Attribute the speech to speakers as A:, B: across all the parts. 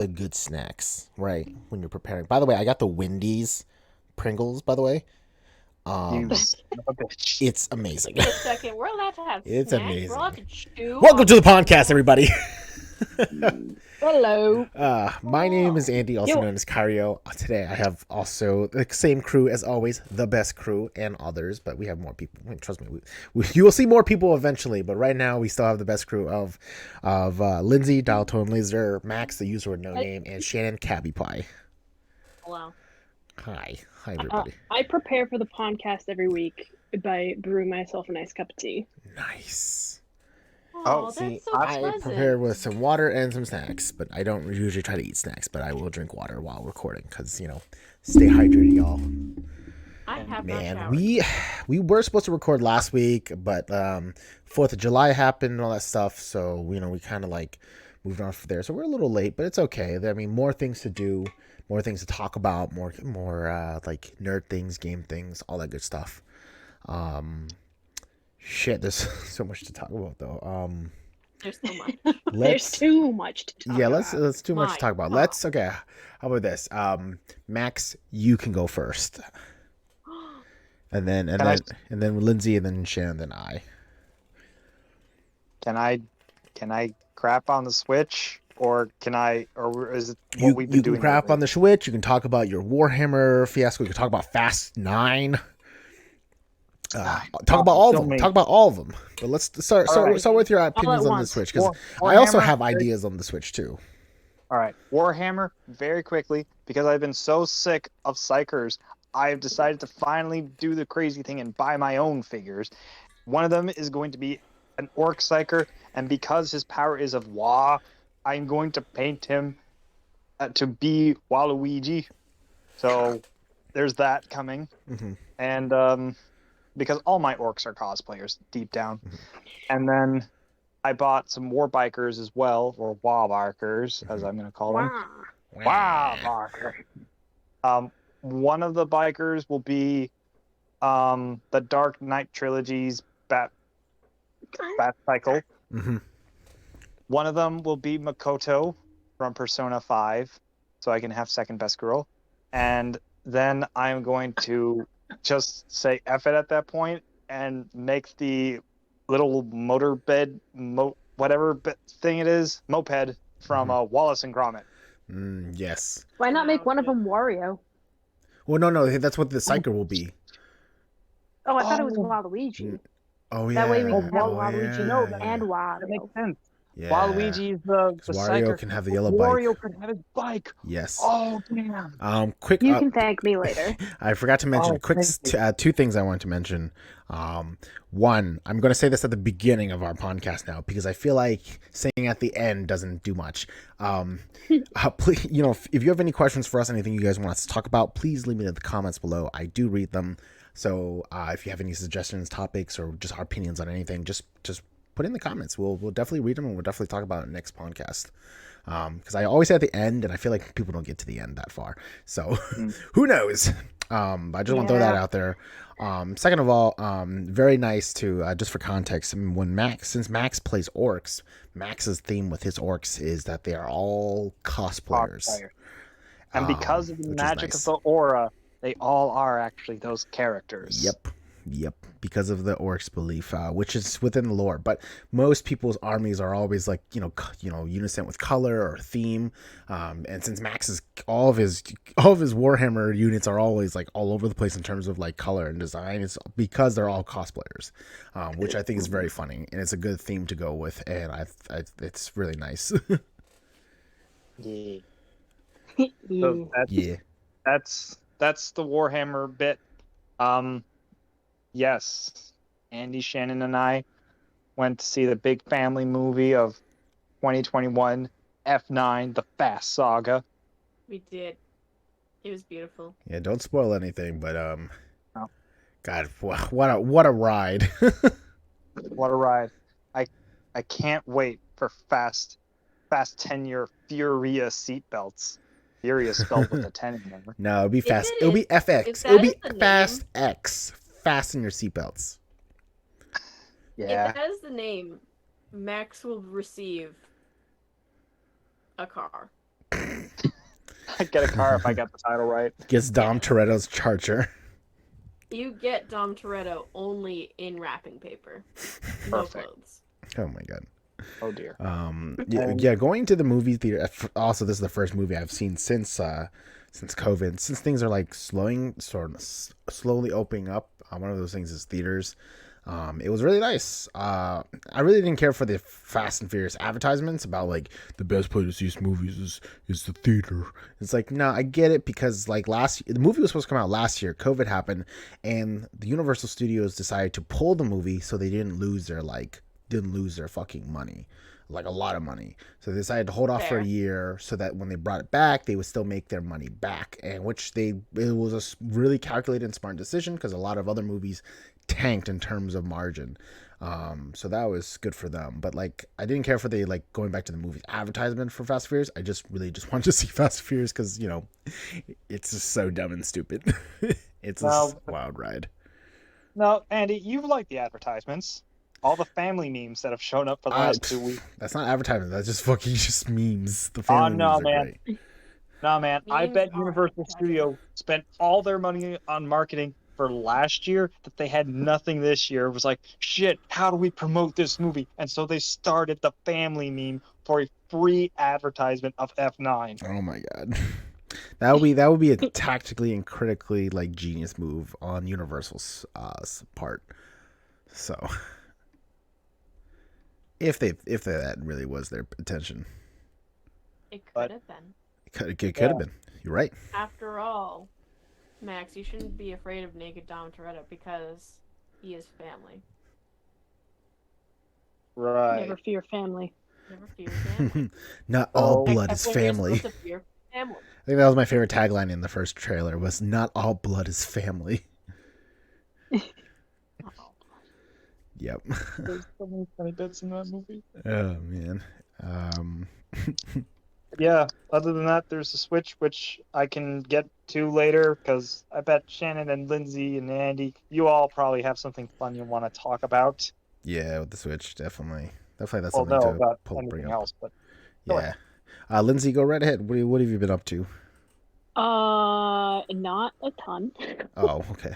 A: the good snacks, right? When you're preparing. By the way, I got the Wendy's Pringles, by the way.
B: You
A: Um,
B: son of a bitch.
A: it's amazing.
C: Wait a second. We're allowed to have
A: It's
C: snacks. We're allowed
A: amazing.
C: to chew
A: Welcome
C: on
A: to
C: the
A: the podcast,
C: Pringles.
A: everybody.
D: Hello.
A: My name is
C: Oh,
A: Andy, also
D: Yo.
A: known as Cario. Today I have also the same crew as always, the best crew and others, but we have more people. Trust me, you will see more people eventually, but right now we still have the best crew of Lindsay, Dialtone Laser, Max, the user with no name, and Shannon Cabby Pie.
C: wow.
A: Hi everybody.
D: I prepare for the podcast every week by brewing myself a nice cup of tea.
A: Nice.
C: Oh, that's
A: See,
C: so
A: I
C: pleasant.
A: prepared with some water and some snacks, but I don't usually try to eat snacks, but I will drink water while recording because, stay hydrated, y'all.
C: I have not
A: Man,
C: showered.
A: we were supposed to record last week, but 4th of July happened and all that stuff, so, we kind of like moved on from there. So we're a little late, but it's okay. I mean, more things to do, more things to talk about, more like nerd things, game things, all that good stuff. Shit, there's so much to talk about though.
C: There's so much.
D: There's too much to talk about.
A: Let's too much to talk about. Let's okay. How about this? Max, you can go first, and then Lindsay, and then Shannon, then I.
B: Can I crap on the Switch, or is it what
A: You
B: we've been doing?
A: can crap
B: lately?
A: on the Switch. You can talk about your Warhammer fiasco. You can talk about Fast 9. Talk about all of them. Talk about all of them. But let's start with your opinions on the
D: once.
A: Switch, because I
B: Warhammer,
A: also have ideas on the Switch too.
B: All right, Warhammer, very quickly, because I've been so sick of psychers, I've decided to finally do the crazy thing and buy my own figures. One of them is going to be an orc psyker, and because his power is of Wa, I'm going to paint him to be Waluigi. So there's that coming.
A: Mm-hmm.
B: And because all my orcs are cosplayers deep down.
A: Mm-hmm.
B: And then I bought some war bikers as well, or Wa barkers, as I'm going to call them. Wow, barker. One of the bikers will be the Dark Knight trilogy's Bat Cycle.
A: Mm-hmm.
B: One of them will be Makoto from Persona 5, so I can have second best girl. And then I'm going to just say F it at that point and make the little motor bed, whatever thing it is, moped from Wallace and Gromit.
A: Yes.
D: Why not make one of them Wario?
A: Well, no, that's what the Psyker will be.
D: Oh, I thought it was Waluigi.
A: Oh yeah.
D: That way we can have
A: Oh,
D: Waluigi
A: yeah.
D: and
B: That
D: Wario.
B: makes sense.
A: Yeah.
B: Waluigi's the
A: Wario
B: psyker.
A: can have the yellow bike.
B: Wario can have his bike.
A: Yes.
B: Oh, damn.
A: Quick.
D: You can thank me later.
A: I forgot to mention two things I wanted to mention. One, I'm going to say this at the beginning of our podcast now because I feel like saying at the end doesn't do much. Please, if you have any questions for us, anything you guys want us to talk about, please leave it in the comments below. I do read them. So if you have any suggestions, topics, or just our opinions on anything, just put in the comments. We'll definitely read them, and we'll definitely talk about it next podcast. Because I always say at the end, and I feel like people don't get to the end that far. So who knows? I just want to throw that out there. Second of all, very nice to just for context. I mean, since Max plays orcs, Max's theme with his orcs is that they are all cosplayers.
B: And because of the magic of the aura, they all are actually those characters.
A: Yep. Because of the orcs belief, which is within the lore. But most people's armies are always like, unison with color or theme. And since Max's all of his Warhammer units are always like all over the place in terms of like color and design, it's because they're all cosplayers, which I think is very funny and it's a good theme to go with. And it's really nice.
B: Yeah.
D: So
B: That's the Warhammer bit. Yes, Andy, Shannon, and I went to see the big family movie of 2021, F9, The Fast Saga.
C: We did. It was beautiful.
A: Yeah, don't spoil anything, but
B: No.
A: God, what a ride!
B: What a ride! I can't wait for Fast 10-year Furia seatbelts. Furia spelled with a 10 in there.
A: No, it'll be fast.
C: It
A: It'll be
C: is.
A: FX.
C: If
A: It'll
C: that
A: be
C: is the
A: Fast
C: name-
A: X. Fasten your seatbelts.
B: Yeah.
C: If that is the name, Max will receive a car.
B: I'd get a car if I got the title right.
A: Gets Dom Toretto's charger.
C: You get Dom Toretto only in wrapping paper. No
B: Perfect.
C: clothes.
A: Oh my god.
B: Oh dear.
A: Yeah, going to the movie theater. Also, this is the first movie I've seen since COVID. Since things are like slowly opening up. One of those things is theaters. It was really nice. I really didn't care for the Fast and Furious advertisements about like the best place to see movies is the theater. It's like, no, I get it because like the movie was supposed to come out last year. COVID happened, and the Universal Studios decided to pull the movie so they didn't lose their fucking money, like a lot of money. So they decided to hold off for a year so that when they brought it back, they would still make their money back. And it was a really calculated and smart decision because a lot of other movies tanked in terms of margin. So that was good for them. But like, I didn't care for the like going back to the movie advertisement for Fast and Furious. I just really just wanted to see Fast and Furious because it's just so dumb and stupid. It's a wild ride.
B: No, Andy, you've liked the advertisements. All the family memes that have shown up for the last 2 weeks.
A: That's not advertisement. That's just fucking just memes. The family memes are great.
B: No, man. I
C: Memes
B: bet
C: are
B: Universal Studios spent all their money on marketing for last year that they had nothing this year. It was like, shit, how do we promote this movie? And so they started the family meme for a free advertisement of F9.
A: Oh my god. That would be a tactically and critically like genius move on Universal's part. So if that really was their intention.
C: It could have been.
A: It could have been. You're right.
C: After all, Max, you shouldn't be afraid of naked Dom Toretto because he is family.
B: Right.
D: Never fear family.
C: Never fear family.
A: Not all blood is family.
C: You're supposed to fear family.
A: I think that was my favorite tagline in the first trailer was not all blood is family. Yep.
B: There's so many funny bits in that movie.
A: Oh man.
B: Yeah, other than that, there's the Switch, which I can get to later, because I bet Shannon and Lindsay and Andy, you all probably have something fun you want to talk about.
A: Yeah, with the Switch, definitely. That's
B: Well,
A: something
B: no,
A: to
B: about
A: bring
B: anything
A: up.
B: else, but go
A: Yeah. Lindsay, go right ahead. What have you been up to?
D: Not a ton.
A: Oh, okay.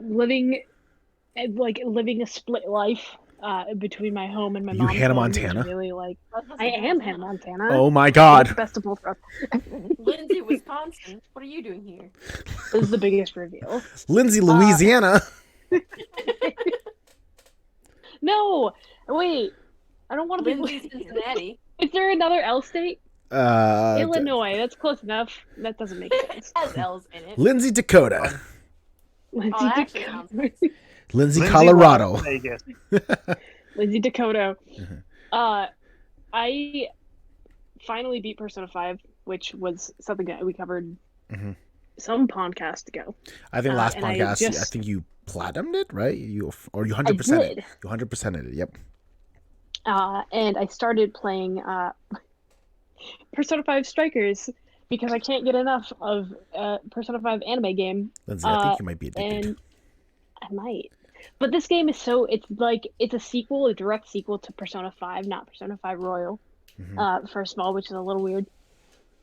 D: Living a split life between my home and my
A: You
D: mom's
A: Hannah
D: home, which
A: Montana?
D: Really I am Hannah Montana.
A: Oh my god.
D: Best of both worlds.
C: Lindsay, Wisconsin. What are you doing here?
D: This is the biggest reveal.
A: Lindsay, Louisiana.
D: No, wait. I don't want to be
C: Lindsay, Cincinnati.
D: Is there another L state? Illinois. That's close enough. That doesn't make sense.
C: Has L's in it.
A: Lindsay, Dakota.
D: Lindsay,
C: that actually
D: Dakota.
C: sounds
A: Lindsay, Colorado.
B: Las Vegas.
D: Lindsay Dakota.
A: Mhm.
D: I finally beat Persona 5, which was something that we covered some podcast ago.
A: I think last
D: and I
A: podcast, I
D: just-
A: think you platinumed it, right? You 100%
D: I
A: it.
D: did.
A: You 100%ed it. Yep.
D: And I started playing Persona 5 Strikers because I can't get enough of Persona 5 anime game.
A: Lindsay, I think you might be addicted.
D: And I might. But this game is it's a sequel, a direct sequel to Persona 5, not Persona 5 Royal, first of all, which is a little weird.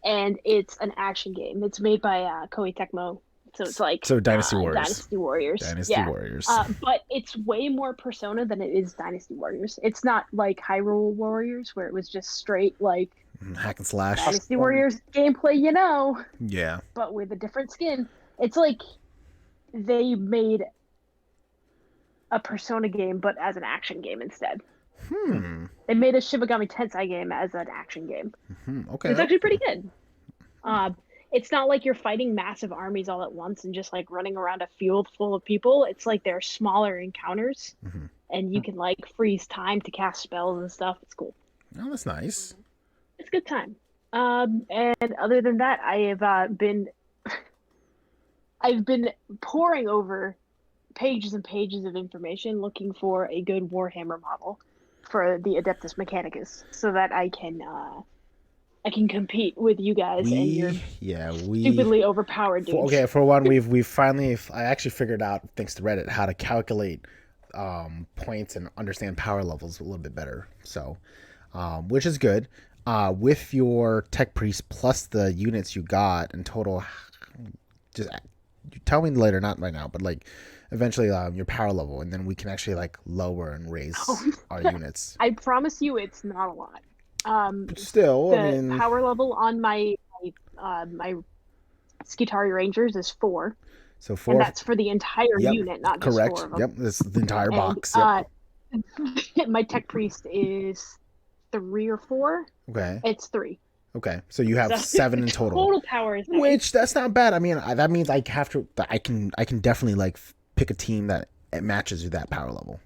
D: And it's an action game. It's made by Koei Tecmo. So it's like
A: Dynasty Warriors.
D: Dynasty Warriors.
A: Dynasty Warriors.
D: But it's way more Persona than it is Dynasty Warriors. It's not like Hyrule Warriors where it was just straight like
A: Hack and slash.
D: Dynasty Warriors gameplay,
A: Yeah.
D: but with a different skin. It's like they made a Persona game, but as an action game instead. They made a Shibagami Tensei game as an action game.
A: Okay.
D: It's actually pretty good. It's not like you're fighting massive armies all at once and just like running around a field full of people. It's like they're smaller encounters, and you can like freeze time to cast spells and stuff. It's cool.
A: Oh, that's nice.
D: It's a good time. And other than that, I have been poring over pages and pages of information looking for a good Warhammer model for the Adeptus Mechanicus, so that I can compete with you guys and your stupidly overpowered dudes.
A: Okay, for one, we've finally I actually figured out, thanks to Reddit, how to calculate points and understand power levels a little bit better. So, which is good. with your tech priest plus the units you got in total, just you tell me later, not right now, but like eventually your power level, and then we can actually like lower and raise our units.
D: I promise you, it's not a lot.
A: But still, I
D: The
A: mean,
D: power level on my Skitari Rangers is 4,
A: so
D: and
A: 4.
D: that's for the entire
A: Yep,
D: unit, not just 4
A: correct.
D: of them.
A: Yep, this is the entire
D: And
A: box. Yep.
D: my tech priest is 3 or 4.
A: Okay.
D: It's 3.
A: Okay. So you have
D: So
A: 7 in total.
D: Total power is 9.
A: Which that's not bad. I mean, that means I have to. I can definitely like pick a team that it matches with that power level.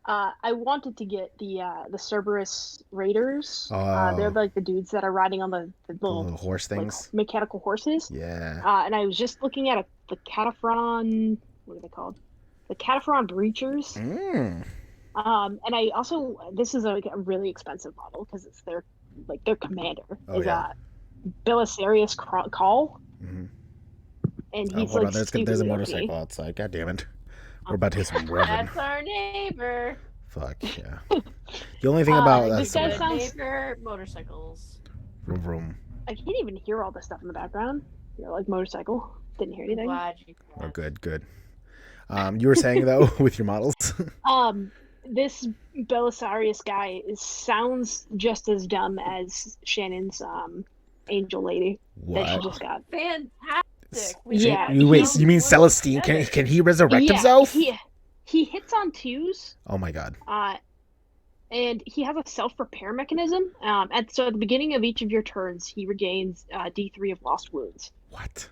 D: I wanted to get the Cerberus Raiders.
A: Oh.
D: They're like the dudes that are riding on the little
A: horse things,
D: like, mechanical horses.
A: Yeah.
D: And I was just looking at the Cataphron. What are they called? The Cataphron Breachers.
A: Mm.
D: And I also, this is a really expensive model because it's their commander is Belisarius Call.
A: Mm-hmm.
D: And he's
A: there's a motorcycle outside. God damn it. We're about to hit some revving.
C: That's our neighbor.
A: Fuck yeah. The only thing about
D: this guy sounds
C: neighbor motorcycles.
A: Vroom vroom.
D: I can't even hear all the stuff in the background. Like motorcycle. Didn't hear anything.
C: Glad you
A: Oh, good. You were saying though with your models.
D: This Belisarius guy sounds just as dumb as Shannon's angel lady that she just got.
C: Fantastic.
D: Yeah.
A: You mean Celestine? Can he resurrect himself?
D: He hits on 2s.
A: Oh my god.
D: And he has a self-repair mechanism. So at the beginning of each of your turns, he regains D3 of lost wounds.
A: What?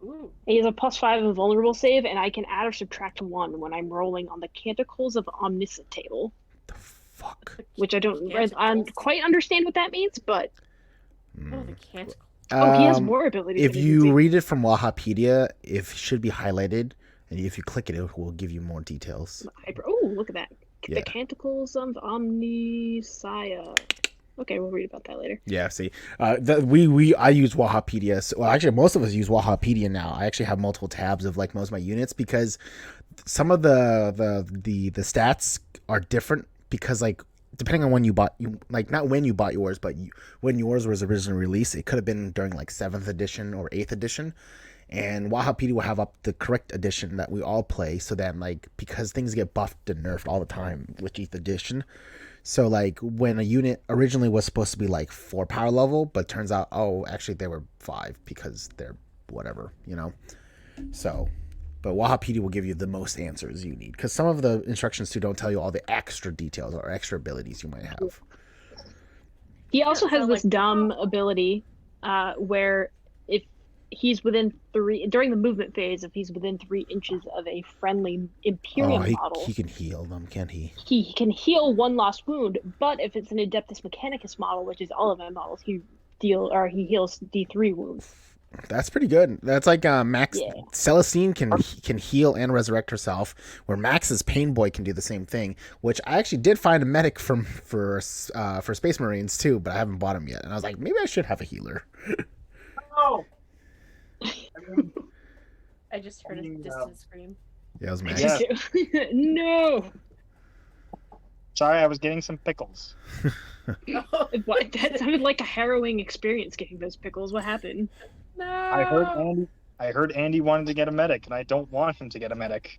C: Ooh.
D: He has a +5 invulnerable save, and I can add or subtract 1 when I'm rolling on the Canticles of Omniscient table.
A: The fuck?
D: Which I don't quite understand what that means, but...
C: Oh, the Canticles.
D: he has more abilities.
A: If you read it from Wahapedia, it should be highlighted, and if you click it, it will give you more details.
D: Oh, look at that.
A: Yeah.
D: The Canticles of Omniscia. Okay, we'll read about that later.
A: Yeah, see, I use Wahapedia. So, well, actually, most of us use Wahapedia now. I actually have multiple tabs of like most of my units because some of the stats are different because like depending on when you bought not when you bought yours, but when yours was originally released, it could have been during like 7th edition or 8th edition. And Wahapedia will have up the correct edition that we all play. So then, like, because things get buffed and nerfed all the time with each edition. So, like, when a unit originally was supposed to be, like, 4 power level, but turns out, oh, actually they were 5 because they're whatever, you know? So, but Wahapedia will give you the most answers you need. Because some of the instructions, too, don't tell you all the extra details or extra abilities you might have.
D: He also has this dumb ability where if he's within 3 during the movement phase, if he's within 3 inches of a friendly Imperium model,
A: he can heal them, can't he?
D: He can heal 1 lost wound, but if it's an Adeptus Mechanicus model, which is all of my models, he heals D3 wounds.
A: That's pretty good. That's like Max. Yeah. Celestine can heal and resurrect herself, where Max's Pain Boy can do the same thing. Which I actually did find a medic for Space Marines too, but I haven't bought him yet. And I was like, maybe I should have a healer.
B: Oh.
C: I just heard a distant scream.
A: Yeah, it was Max.
B: Yeah.
D: No.
B: Sorry, I was getting some pickles.
D: What? That sounded like a harrowing experience getting those pickles. What happened?
C: No.
B: I heard Andy wanted to get a medic, and I don't want him to get a medic.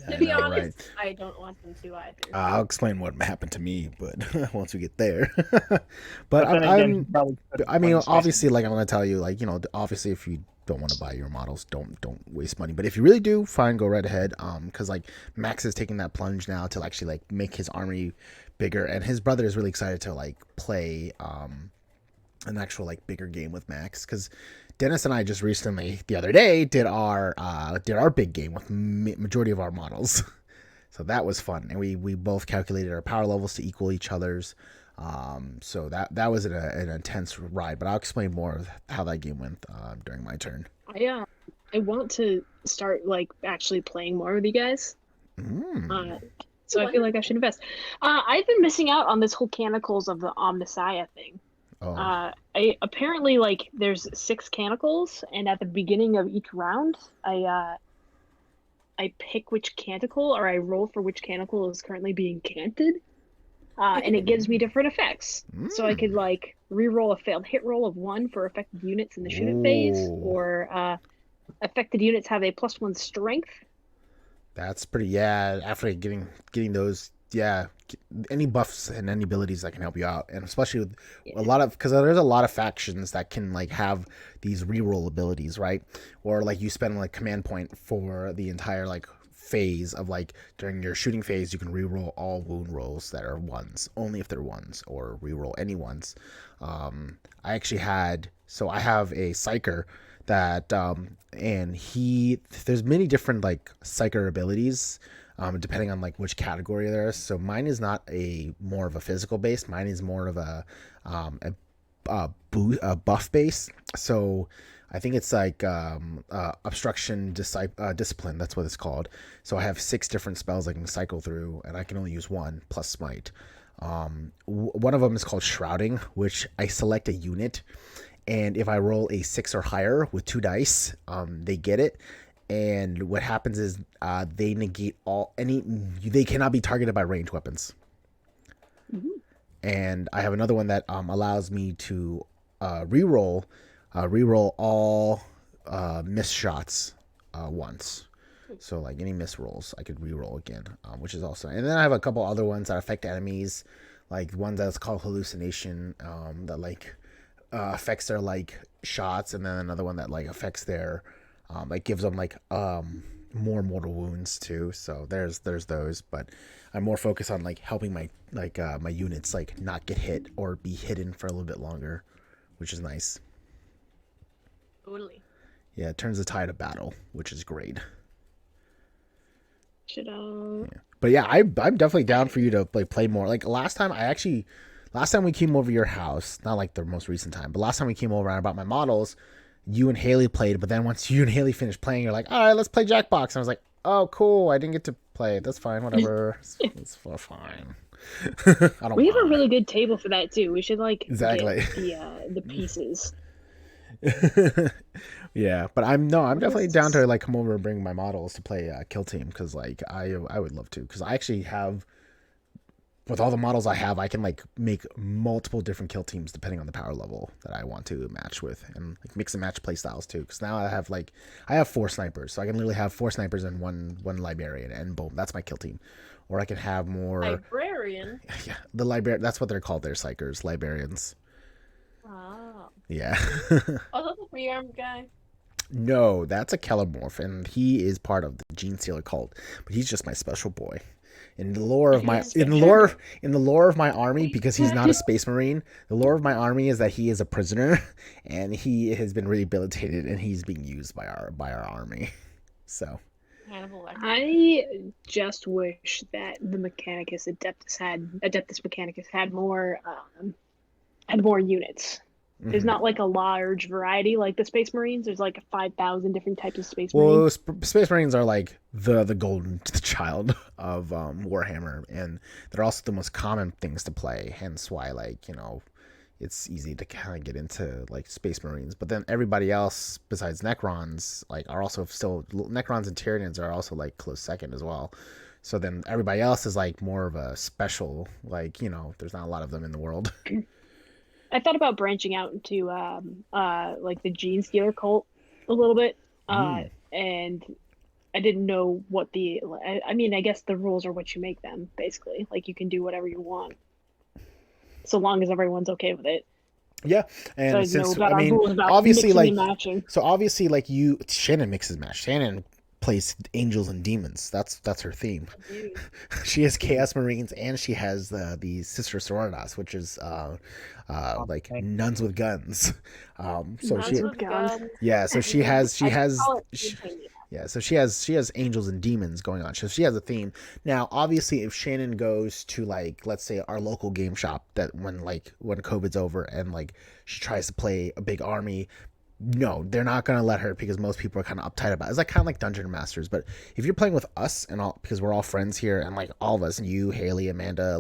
C: To be honest, right. I don't want him to either.
A: I'll explain what happened to me, but once we get there. But I mean, obviously, like I'm going to tell you, like, you know, obviously, if you don't want to buy your models, don't waste money. But if you really do, fine, go right ahead. Because like Max is taking that plunge now to actually like make his army bigger, and his brother is really excited to like play an actual like bigger game with Max, because Dennis and I just recently the other day did our big game with majority of our models. So that was fun, and we both calculated our power levels to equal each other's. So that was an intense ride, but I'll explain more of how that game went during my turn.
D: I want to start like actually playing more with you guys. So I feel like I should invest. I've been missing out on this whole Canticles of the Omniscia thing. I apparently like there's 6 Canticles, and at the beginning of each round, I pick which Canticle, or I roll for which Canticle is currently being canted. and it gives me different effects. So I could
A: Mm.
D: like re-roll a failed hit roll of 1 for affected units in the shoot-it phase,
A: Ooh,
D: or affected units have a +1 strength.
A: that's pretty. Yeah, after getting those, yeah, any buffs and any abilities that can help you out, and especially with a
D: Yeah.
A: lot of because there's a lot of factions that can like have these reroll abilities, right? Or like you spend like command point for the entire like phase of like during your shooting phase, you can reroll all wound rolls that are ones, only if they're ones, or reroll any ones. I actually had so I have a psyker that and there's many different like psyker abilities depending on like which category there is. So mine is not a more of a physical base. Mine is more of a buff base. So I think it's like obstruction discipline. That's what it's called. So I have 6 different spells I can cycle through, and I can only use one plus smite. One of them is called shrouding, which I select a unit, and if I roll a 6 or higher with 2 dice, they get it. And what happens is they negate they cannot be targeted by ranged weapons.
D: Mhm.
A: And I have another one that allows me to reroll all miss shots once. So like any miss rolls, I could reroll again, which is also. And then I have a couple other ones that affect enemies, like one that's called hallucination, that like affects their like shots, and then another one that like affects their like gives them like more mortal wounds too. So there's those, but I'm more focused on like helping my my units like not get hit or be hidden for a little bit longer, which is nice.
C: Totally.
A: Yeah, it turns the tide of battle, which is great.
D: Should
A: But yeah, I'm definitely down for you to like play more. Like last time we came over your house, not like the most recent time, but last time we came over and I brought my models, you and Haley played. But then once you and Haley finished playing, you're like, all right, let's play Jackbox. And I was like, oh, cool. I didn't get to play it. That's fine. Whatever. It's fine. I don't
D: We have a
A: mind.
D: really good table for that too. We should like
A: Exactly.
D: get the pieces.
A: Yeah, but I'm
D: What
A: definitely
D: is
A: down to like come over and bring my models to play Kill Team because like I would love to because I actually have with all the models I have I can like make multiple different kill teams depending on the power level that I want to match with and like mix and match play styles too because now I have 4 snipers so I can literally have 4 snipers and one librarian and boom that's my kill team, or I can have more
C: Librarian.
A: yeah the librarian that's what they're called, they're psychers, librarians.
C: Oh.
A: Yeah.
C: Oh, that's a rearmed guy.
A: No, that's a Kellamorph, and he is part of the Gene Stealer cult. But he's just my special boy. In the lore of my in the lore of my army, because he's not a space marine, the lore of my army is that he is a prisoner, and he has been rehabilitated, and he's being used by our army. So
C: Hannibal Lecter.
D: I just wish that the Adeptus Mechanicus had more units. There's not like a large variety like the Space Marines. There's like 5,000 different types of Space
A: well,
D: Marines.
A: Space Marines are like the golden child of Warhammer, and they're also the most common things to play. Hence why it's easy to kind of get into like Space Marines. But then everybody else besides Necrons are also still Necrons and Tyranids are also like close second as well. So then everybody else is like more of a special there's not a lot of them in the world.
D: I thought about branching out into like the Gene Stealer cult a little bit, and I didn't know what I mean, I guess the rules are what you make them, basically. Like you can do whatever you want, so long as everyone's okay with it.
A: Yeah, and
D: So
A: since
D: our rules about
A: obviously
D: mixing and matching.
A: so obviously Shannon mixes match. Shannon plays angels and demons. That's her theme.
C: Dude.
A: She has Chaos Marines and she has the Sister Sororitas, which is like nuns with guns. So
D: Nuns
A: she
D: with guns.
A: yeah, so she has
C: Call it
A: she,
C: Titania.
A: yeah, so she has angels and demons going on. So she has a theme. Now, obviously, if Shannon goes to let's say our local game shop, that when COVID's over and she tries to play a big army, no, they're not gonna let her because most people are kind of uptight about it. It's kind of like Dungeon Masters. But if you're playing with us and all, because we're all friends here, and all of us, and you, Haley, Amanda,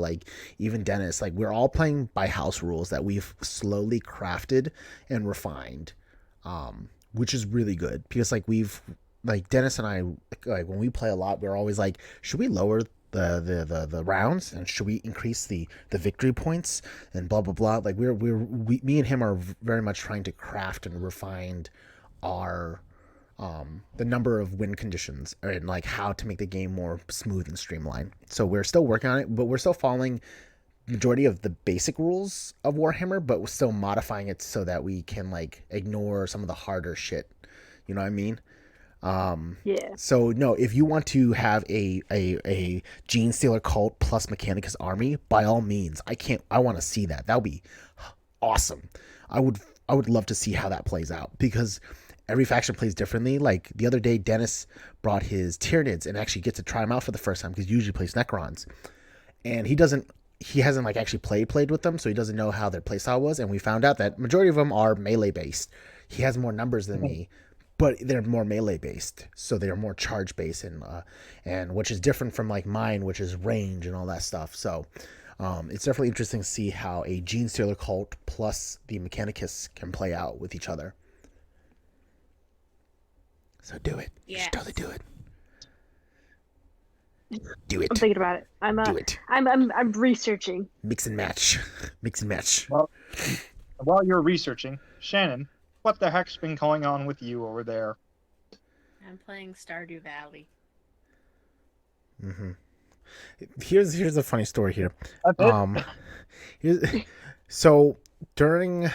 A: even Dennis, we're all playing by house rules that we've slowly crafted and refined, which is really good because we've Dennis and I when we play a lot, we're always should we lower the rounds, and should we increase the victory points and blah blah blah. Like me and him are very much trying to craft and refine our the number of win conditions and like how to make the game more smooth and streamlined. So we're still working on it, but we're still following majority of the basic rules of Warhammer, but we're still modifying it so that we can like ignore some of the harder shit. You know what I mean?
D: Yeah.
A: So no, if you want to have a Gene Stealer cult plus Mechanicus army, by all means, I want to see that. That would be awesome. I would love to see how that plays out, because every faction plays differently. Like the other day, Dennis brought his Tyranids and actually get to try them out for the first time, because he usually plays Necrons, and he hasn't like actually played with them, so he doesn't know how their playstyle was. And we found out that majority of them are melee based. He has more numbers than me, but they're more melee based, so they're more charge based, and which is different from like mine, which is range and all that stuff. So it's definitely interesting to see how a Gene Stealer cult plus the Mechanicus can play out with each other. So do it. You should totally do it. Do it.
D: I'm thinking about it.
A: Do it.
D: I'm researching.
A: Mix and match. Mix and match.
B: Well, while you're researching, Shannon, what the heck's been going on with you over there?
C: I'm playing Stardew Valley.
A: Mm-hmm. Here's a funny story here.
B: That's it?
A: So during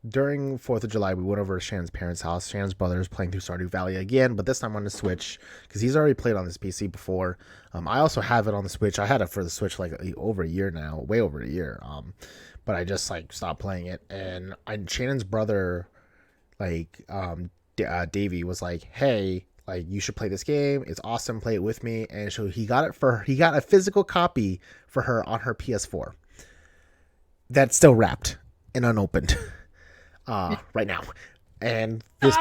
A: 4th of July, we went over to Shannon's parents' house. Shannon's brother is playing through Stardew Valley again, but this time on the Switch, because he's already played on this PC before. I also have it on the Switch. I had it for the Switch like over a year now, way over a year. But I just like stopped playing it, and Shannon's brother, like Davey, was like, "Hey, like you should play this game. It's awesome. Play it with me." And so he got a physical copy for her on her PS4. That's still wrapped and unopened. Right now, and this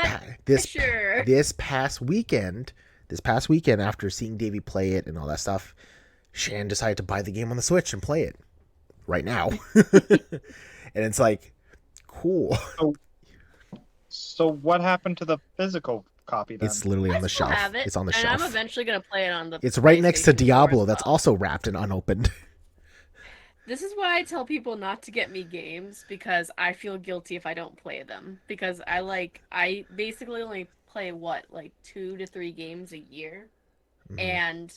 A: past weekend, after seeing Davey play it and all that stuff, Shan decided to buy the game on the Switch and play it right now. And it's like, cool.
B: So what happened to the physical copy then?
A: It's literally on the shelf. It's on the shelf.
C: And I'm eventually gonna play it on the.
A: It's right next to
C: PlayStation 4
A: Diablo.
C: as
A: That's
C: well.
A: also wrapped and unopened.
C: This is why I tell people not to get me games, because I feel guilty if I don't play them. Because I basically only play like 2 to 3 games a year, and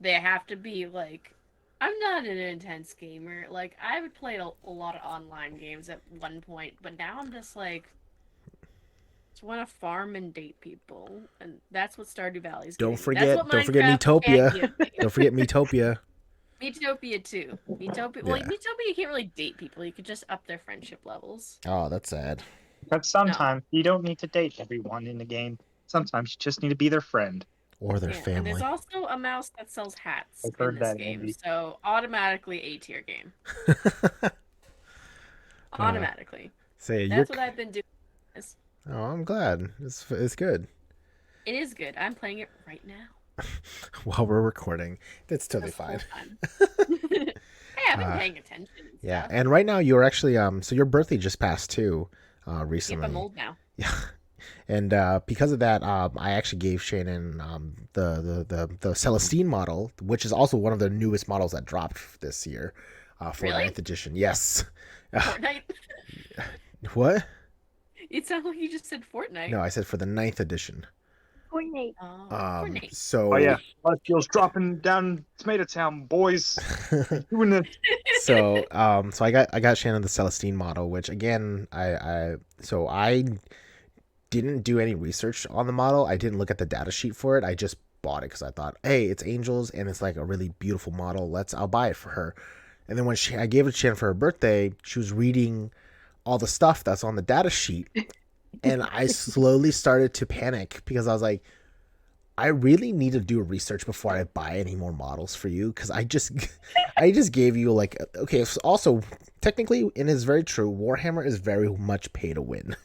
C: they have to be like. I'm not an intense gamer. Like I would play a lot of online games at one point, but now I'm just like. Just want to farm and date people, and that's what Stardew Valley's.
A: Don't
C: That's
A: forget
C: what Minecraft
A: Metopia.
C: can't give me.
A: Don't forget Metopia.
C: Metopia too. Metopia. Well, like Metopia, you can't really date people. You could just up their friendship levels.
A: Oh, that's sad.
B: But sometimes you don't need to date everyone in the game. Sometimes you just need to be their friend.
A: Or their
C: And
A: family.
C: there's also a mouse that sells hats
B: I've heard
C: in this
B: that,
C: game,
B: Andy.
C: so automatically A tier game. Automatically. That's what I've been doing.
A: Oh, I'm glad. It's good.
C: It is good. I'm playing it right now.
A: While we're recording, that's totally
C: That's
A: fine.
C: Hey, I've been paying attention. And
A: Yeah,
C: stuff.
A: and right now you're actually so your birthday just passed too,
C: Yep,
A: recently.
C: I'm old now.
A: Yeah, and because of that, I actually gave Shannon the Celestine model, which is also one of the newest models that dropped this year, for
C: Really?
A: 9th edition. Yes.
C: Fortnite.
A: What?
C: It sounded like you just said Fortnite.
A: No, I said for the 9th edition.
D: Fortnite.
C: Oh, Fortnite.
A: So
B: Oh yeah, Celestial's dropping down Tomato Town, boys. Doing it.
A: so I got Shannon the Celestine model, which again I didn't do any research on the model. I didn't look at the data sheet for it. I just bought it because I thought, hey, it's angels and it's like a really beautiful model. I'll buy it for her. And then when I gave it to Shannon for her birthday, she was reading all the stuff that's on the data sheet, and I slowly started to panic because I was like, I really need to do research before I buy any more models for you, because I just gave you like, okay, also technically, and it's very true, Warhammer is very much pay to win.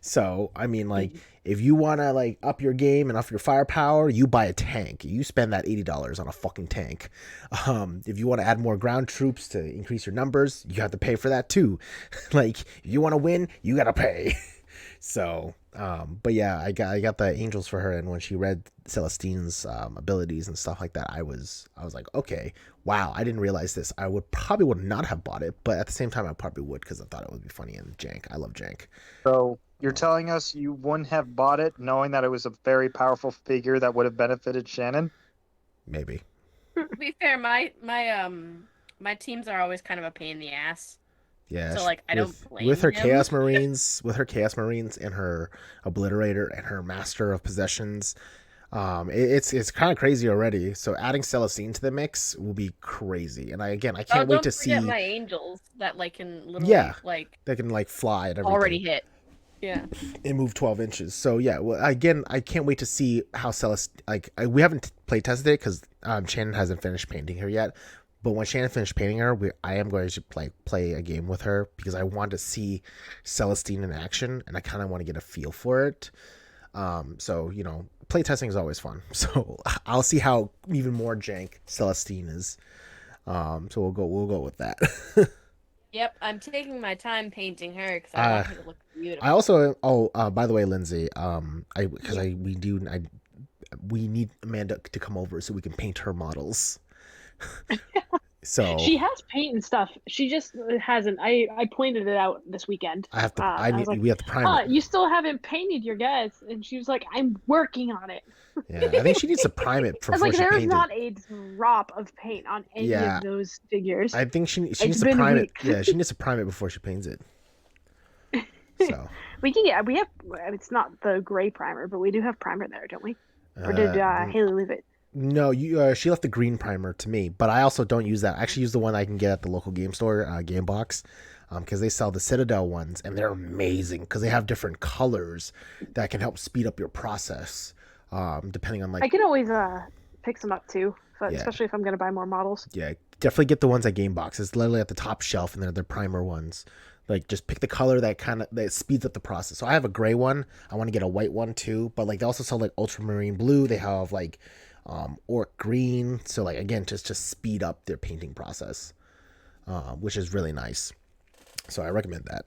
A: So I mean, like, if you want to like up your game and up your firepower, you buy a tank. You spend that $80 on a fucking tank. If you want to add more ground troops to increase your numbers, you have to pay for that too. Like, if you want to win, you gotta pay. So, but yeah, I got the angels for her, and when she read Celestine's abilities and stuff like that, I was like, okay, wow, I didn't realize this. I would not have bought it, but at the same time, I probably would because I thought it would be funny and jank. I love jank.
B: So you're telling us you wouldn't have bought it knowing that it was a very powerful figure that would have benefited Shannon?
A: Maybe.
C: To be fair, my teams are always kind of a pain in the ass.
A: Yeah,
C: So like I don't blame
A: with her
C: him.
A: Chaos Marines, and her Obliterator and her Master of Possessions, it's kind of crazy already. So adding Celestine to the mix will be crazy. And I can't wait
C: Don't
A: to
C: forget
A: see.
C: my angels that like can literally
A: Yeah,
C: like
A: they can like fly and everything.
C: already hit. Yeah.
A: And move 12 inches. So yeah, well, again, I can't wait to see how Celestine. We haven't play tested it because Shannon hasn't finished painting her yet. But when Shannon finished painting her, I am going to play a game with her because I want to see Celestine in action, and I kind of want to get a feel for it. So play testing is always fun. So I'll see how even more jank Celestine is. So we'll go with that.
C: Yep, I'm taking my time painting her because I want her to look beautiful.
A: I also by the way, Lindsay, we need Amanda to come over so we can paint her models. So
D: She has paint and stuff. She just hasn't. I pointed it out this weekend.
A: I have to.
D: I was like,
A: we have to prime it.
D: you still haven't painted your guys, and she was like, I'm working on it.
A: Yeah, I think she needs to prime it
D: I was
A: before
D: like,
A: she
D: there's
A: paints
D: not
A: it.
D: a drop of paint on any
A: Yeah.
D: of those figures.
A: I think she needs
D: It's
A: to
D: been
A: prime
D: weeks.
A: it. Yeah, she needs to prime it before she paints it. So
D: We have. It's not the gray primer, but we do have primer there, don't we? Or did Haley leave it?
A: No, she left the green primer to me, but I also don't use that. I actually use the one I can get at the local game store, Game Box, because they sell the Citadel ones, and they're amazing because they have different colors that can help speed up your process, depending on
D: I can always pick some up too, but
A: Yeah.
D: especially if I'm gonna buy more models.
A: Yeah, definitely get the ones at Game Box. It's literally at the top shelf, and they're the primer ones. Like, just pick the color that speeds up the process. So I have a gray one. I want to get a white one too, but like they also sell like ultramarine blue. They have like orc green. So like again, just speed up their painting process, which is really nice. So I recommend that.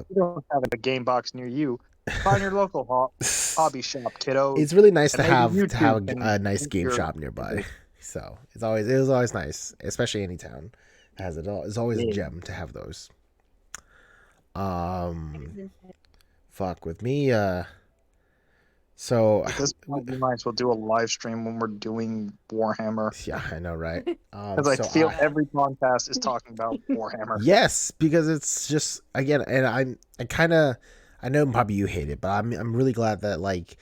B: You don't have a game box near you. Find your local hobby shop, kiddo.
A: It's really nice to
B: And
A: have
B: maybe YouTube
A: a nice
B: can
A: game
B: your-
A: shop nearby. So it was always nice, especially any town has it all. It's always a gem to have those. Fuck with me. So
B: At this point, we might as well do a live stream when we're doing Warhammer.
A: yeah, I know, right?
B: Because I feel every podcast is talking about Warhammer.
A: Yes, because it's just again, and I know probably you hate it, but I'm really glad that like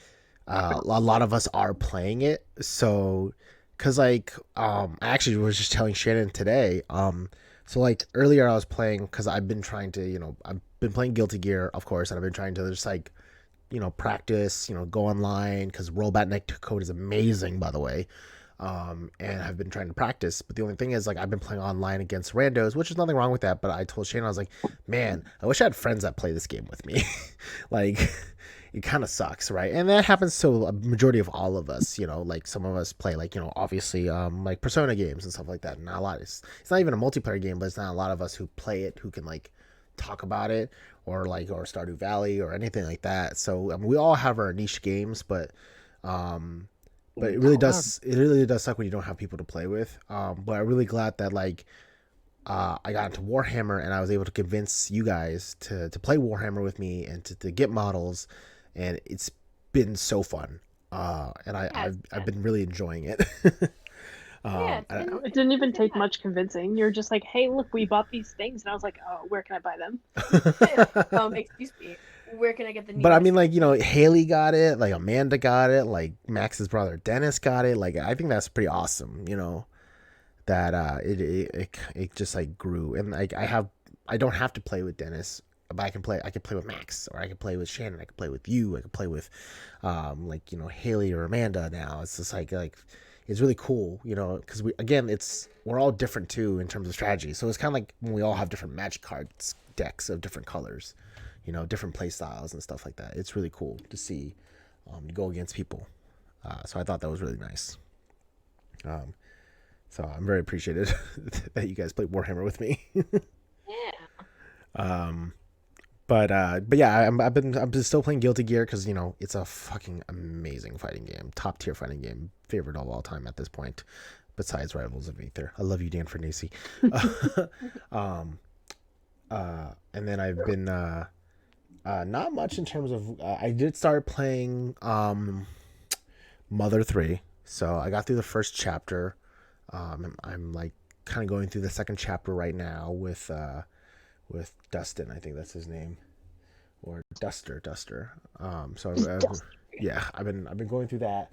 A: a lot of us are playing it. So, because like I actually was just telling Shannon today. So like earlier I was playing because I've been trying to I've been playing Guilty Gear, of course, and I've been trying to just like practice, go online because Rollbat Netcode is amazing, by the way. And I've been trying to practice, but the only thing is like I've been playing online against randos, which is nothing wrong with that. But I told Shane, I was like, man, I wish I had friends that play this game with me. Like, it kind of sucks, right? And that happens to a majority of all of us. Like some of us play like obviously like Persona games and stuff like that. Not a lot. It's not even a multiplayer game, but it's not a lot of us who play it who can like talk about it or Stardew Valley or anything like that. So we all have our niche games, but it really does suck when you don't have people to play with. But I'm really glad that like I got into Warhammer and I was able to convince you guys to play Warhammer with me and to get models, and it's been so fun. And I've been really enjoying it.
D: It didn't even take much convincing. You're just like, hey, look, we bought these things, and I was like, oh, where can I buy them?
C: Excuse me. Where can I get the?
A: But I mean, like Haley got it, like Amanda got it, like Max's brother Dennis got it. Like I think that's pretty awesome. That it just like grew, and like I don't have to play with Dennis, but I can play with Max, or I can play with Shannon, I can play with you, I can play with Haley or Amanda now. It's just like it's really cool, because we're all different too in terms of strategy. So it's kind of like when we all have different magic cards decks of different colors, different play styles and stuff like that. It's really cool to see you go against people. So I thought that was really nice. So I'm very appreciated that you guys played Warhammer with me.
C: Yeah.
A: But yeah, I've been still playing Guilty Gear because it's a fucking amazing fighting game, top tier fighting game, favorite of all time at this point, besides Rivals of Aether. I love you, Dan Farnese. um, and then I've been not much in terms of I did start playing Mother 3, so I got through the first chapter. I'm like kind of going through the second chapter right now with Dustin, I think that's his name, or Duster. So yeah, I've been going through that,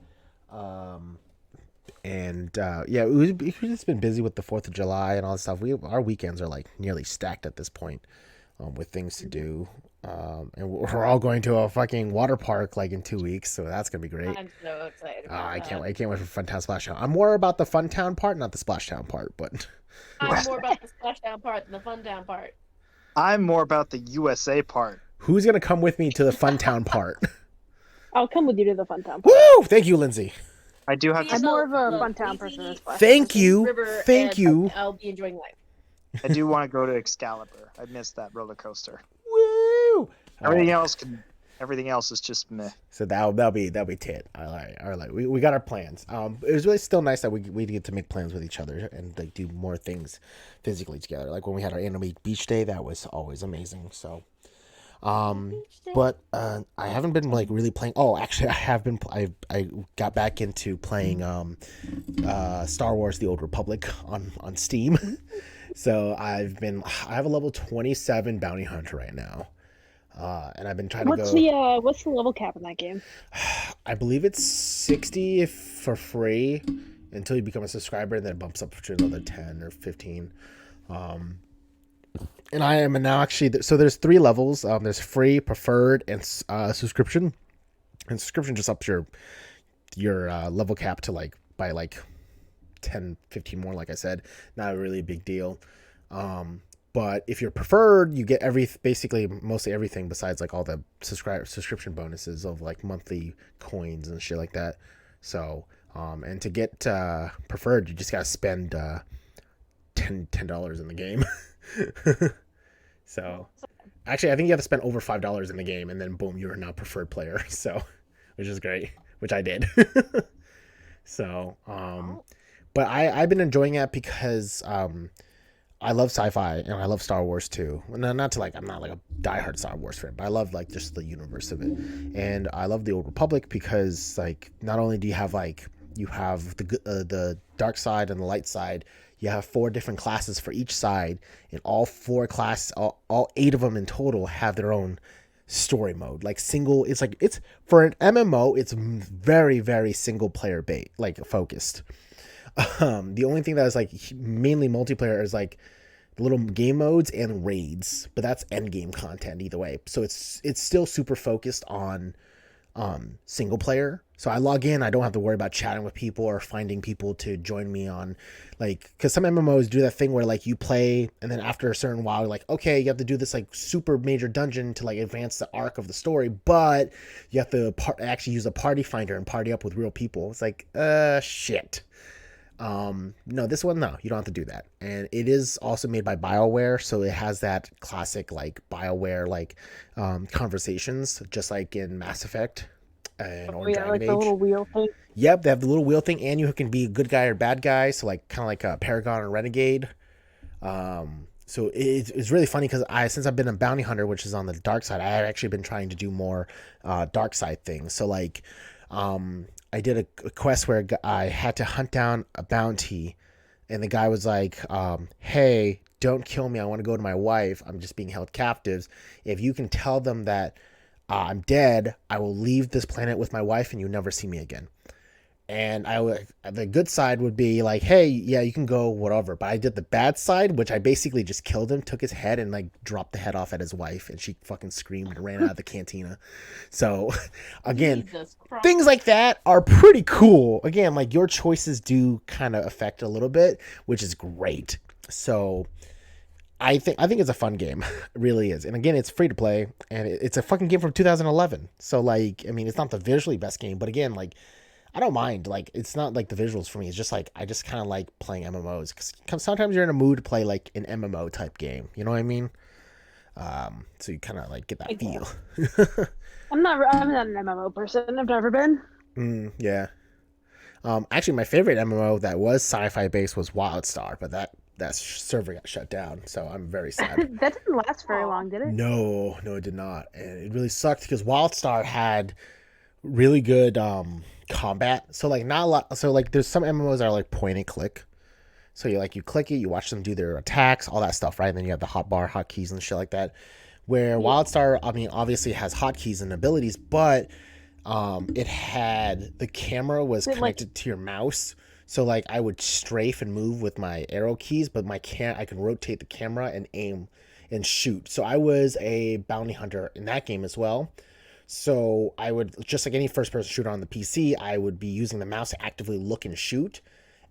A: and yeah, we've just been busy with the 4th of July and all that stuff. Our weekends are like nearly stacked at this point, with things to do. And we're all going to a fucking water park like in 2 weeks, so that's gonna be great.
C: I'm so excited about
A: I can't
C: that.
A: wait! I can't wait for Funtown Splashdown. I'm more about the Funtown part, not the Splashdown part, but
C: I'm more about the splashdown part than the fun down part.
B: I'm more about the USA part.
A: who's gonna come with me to the Funtown part?
D: I'll come with you to the fun town.
A: Woo! Thank you, Lindsay.
B: I do have
D: I'm
B: to.
D: more of a
C: Look,
D: fun town
C: easy,
D: person than Splash.
A: Thank you.
C: River,
A: Thank
C: and
A: you.
C: I'll be enjoying life.
B: I do want to go to Excalibur. I missed that roller coaster.
A: Woo!
B: Everything else is just meh.
A: So that'll be tit. All right. We got our plans. It was really still nice that we get to make plans with each other and like do more things physically together. Like when we had our anime beach day, that was always amazing. So, but I haven't been like really playing. Oh, actually, I have been. I got back into playing Star Wars: The Old Republic on Steam. So I have a level 27 bounty hunter right now. And I've been trying to go.
D: What's the level cap in that game?
A: I believe it's 60 for free until you become a subscriber, and then it bumps up to another 10 or 15. And I am now actually so there's 3 levels. There's free, preferred, and subscription. And subscription just ups your level cap to like by like 10, 15 more. Like I said, not a really big deal. But if you're preferred, you get basically mostly everything besides like all the subscription bonuses of like monthly coins and shit like that. So, and to get preferred, you just gotta spend $10 in the game. So, actually, I think you have to spend over $5 in the game, and then boom, you're now preferred player. So, which is great, which I did. So, but I've been enjoying it because I love sci-fi and I love Star Wars too. No, not to like I'm not like a diehard Star Wars fan, but I love like just the universe of it. And I love the Old Republic because like not only do you have the dark side and the light side, you have 4 different classes for each side, and all 4 classes, all 8 of them in total have their own story mode. Like it's for an MMO, it's very very single player focused. The only thing that is like mainly multiplayer is like the little game modes and raids, but that's end game content either way. So it's still super focused on single player. So I log in, I don't have to worry about chatting with people or finding people to join me on like, because some MMOs do that thing where like you play and then after a certain while you're like, okay, you have to do this like super major dungeon to like advance the arc of the story, but you have to actually use a party finder and party up with real people. It's like shit. No, this one, no, you don't have to do that. And it is also made by BioWare, so it has that classic like BioWare like conversations, just like in Mass Effect and or Dragon
D: like
A: Age.
D: the little wheel thing.
A: Yep, they have the little wheel thing, and you can be a good guy or bad guy, so like kind of like a Paragon or Renegade. So it's really funny because since I've been a bounty hunter, which is on the dark side, I have actually been trying to do more dark side things. So like I did a quest where I had to hunt down a bounty, and the guy was like, hey, don't kill me. I want to go to my wife. I'm just being held captives. If you can tell them that I'm dead, I will leave this planet with my wife and you'll never see me again. And the good side would be like, hey, yeah, you can go, whatever. But I did the bad side, which I basically just killed him, took his head, and like dropped the head off at his wife, and she fucking screamed and ran out of the cantina. So, again, things like that are pretty cool. Again, like your choices do kind of affect a little bit, which is great. So, I think it's a fun game. It really is. And again, it's free to play, and it's a fucking game from 2011. So, like, I mean, it's not the visually best game, but again, like, I don't mind. Like, it's not like the visuals for me. It's just like I just kind of like playing MMOs because sometimes you're in a mood to play like an MMO type game. You know what I mean? So you kind of like get that
D: Okay.
A: feel.
D: I'm not an MMO person. I've never been.
A: Yeah. Actually, my favorite MMO that was sci-fi based was WildStar, but that server got shut down, so I'm very sad.
D: That didn't last very
C: Aw.
D: long, did it?
A: No, no, it did not, and it really sucked because WildStar had really good combat. So like not a lot. So like there's some MMOs that are like point and click. So you click it, you watch them do their attacks, all that stuff, right? And then you have the hotkeys and shit like that. Where
D: Yeah.
A: WildStar, I mean, obviously has hotkeys and abilities, but it had the camera was
D: Is it, like-
A: connected to your mouse. So like I would strafe and move with my arrow keys, but I can rotate the camera and aim and shoot. So I was a bounty hunter in that game as well. So I would, just like any first person shooter on the PC, I would be using the mouse to actively look and shoot.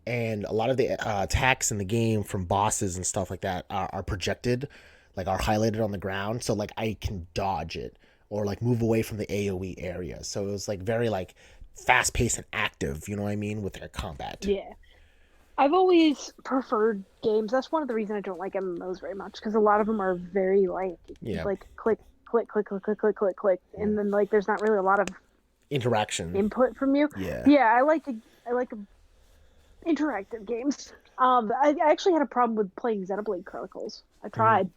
A: And a lot of the attacks in the game from bosses and stuff like that are projected, like are highlighted on the ground. So like I can dodge it or like move away from the AoE area. So it was like very like fast paced and active, you know what I mean, with their combat.
D: Yeah. I've always preferred games. That's one of the reasons I don't like MMOs very much, because a lot of them are very like
A: Yeah.
D: like click, click, click, click, click, click, click, click, and then like there's not really a lot of
A: Interaction.
D: input from you.
A: Yeah.
D: Yeah, I like interactive games. I actually had a problem with playing Xenoblade Chronicles. I tried,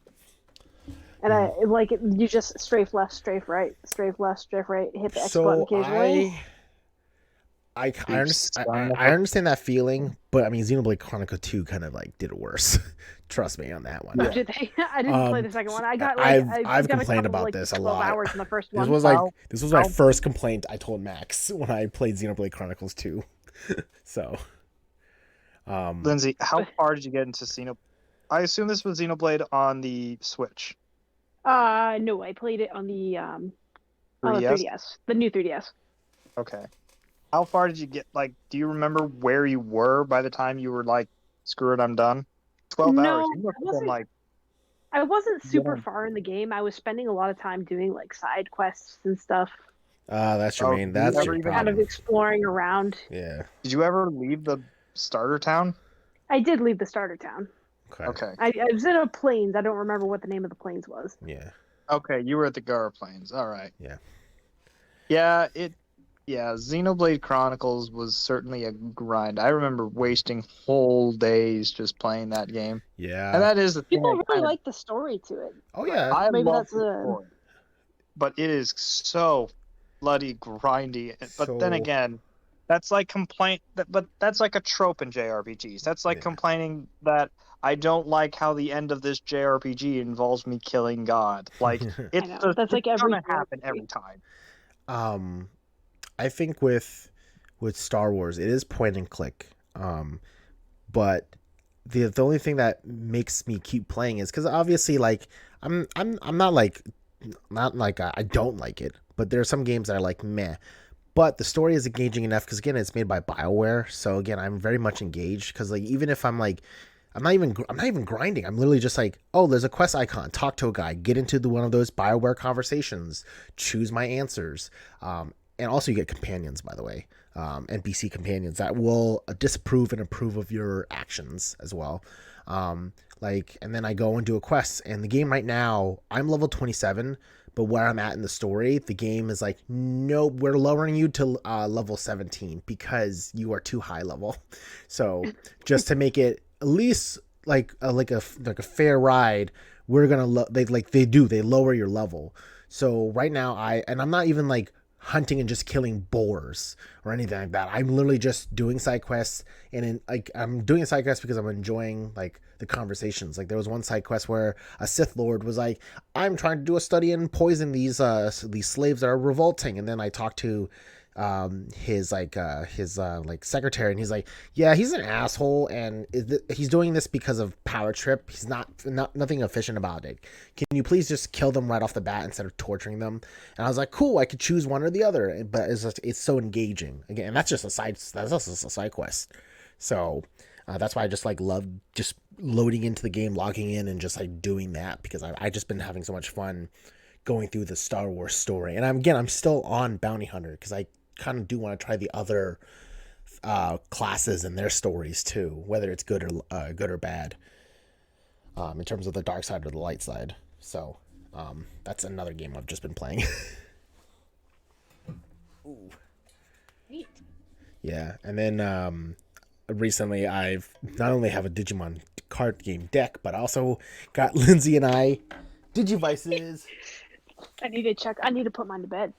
D: and I like it. You just strafe left, strafe right, strafe left, strafe right. Hit the X button
A: So
D: occasionally.
A: I understand that feeling, but I mean Xenoblade Chronicle 2 kind of like did it worse. Trust me on that one.
D: Oh, did they? I didn't play the second one. I got like
A: I've
D: got
A: complained
D: couple,
A: about
D: like,
A: this a
D: 12
A: lot.
D: hours in the first
A: This
D: one.
A: was like this was my first complaint I told Max when I played Xenoblade Chronicles 2. So
B: Lindsay, how far did you get into Xenoblade? I assume this was Xenoblade on the Switch.
D: No, I played it on the 3DS, the new 3DS.
B: Okay. How far did you get? Like, do you remember where you were by the time you were like, screw it, I'm done? 12
D: No,
B: hours. You must have been like,
D: I wasn't super
B: Yeah.
D: far in the game. I was spending a lot of time doing like side quests and stuff,
A: that's your
B: Oh,
A: main.
B: you
A: That's
B: never
A: your
B: even-
D: kind of
A: problem.
D: exploring around.
A: Yeah.
B: did you ever leave the starter town?
D: I did leave the starter town.
B: Okay.
D: I was in a plains. I don't remember what the name of the plains was.
A: Yeah.
B: Okay, you were at the Gara Plains. All right.
A: Yeah.
B: Yeah, Xenoblade Chronicles was certainly a grind. I remember wasting whole days just playing that game.
A: Yeah.
B: And that is the thing.
D: People
B: I
D: really
B: kind of-
D: like the story to it.
A: Oh yeah.
B: I
D: Maybe
B: love
D: that's
B: the story, but it is so bloody grindy. But then
A: So-
B: again, that's like but that's like a trope in JRPGs. That's like
A: Yeah.
B: complaining that I don't like how the end of this JRPG involves me killing God. Like it's
D: know,
B: just,
D: that's like
B: it's
D: every
B: gonna happen
D: JRPG.
B: every time.
A: I think with Star Wars, it is point and click. But the only thing that makes me keep playing is because obviously, like, I'm not like I don't like it, but there are some games that are like meh. But the story is engaging enough because again, it's made by BioWare, so again, I'm very much engaged because like even if I'm like. I'm not even grinding. I'm literally just like, oh, there's a quest icon. Talk to a guy. Get into one of those BioWare conversations. Choose my answers. And also you get companions, by the way, NPC companions that will disapprove and approve of your actions as well. And then I go and do a quest. And the game right now, I'm level 27, but where I'm at in the story, the game is like, no, we're lowering you to level 17 because you are too high level. So just to make it at least like a fair ride, we're gonna they lower your level. So right now I'm not even like hunting and just killing boars or anything like that. I'm literally just doing side quests, and I'm doing a side quest because I'm enjoying like the conversations. Like there was one side quest where a Sith Lord was like, I'm trying to do a study and poison these slaves that are revolting, and then I talked to his secretary, and he's like, yeah, he's an asshole, and he's doing this because of power trip. He's not nothing efficient about it. Can you please just kill them right off the bat instead of torturing them? And I was like, cool, I could choose one or the other, but it's so engaging. Again, and that's just a side quest. So that's why I just like love just loading into the game, logging in, and just like doing that because I just been having so much fun going through the Star Wars story. And I'm still on Bounty Hunter because I kind of do want to try the other classes and their stories too, whether it's good or bad, in terms of the dark side or the light side. So That's another game I've just been playing. Ooh.
C: Neat.
A: Yeah, and then recently I've not only have a Digimon card game deck, but also got Lindsay and I Digivices.
D: I need to check. I need to put mine to bed.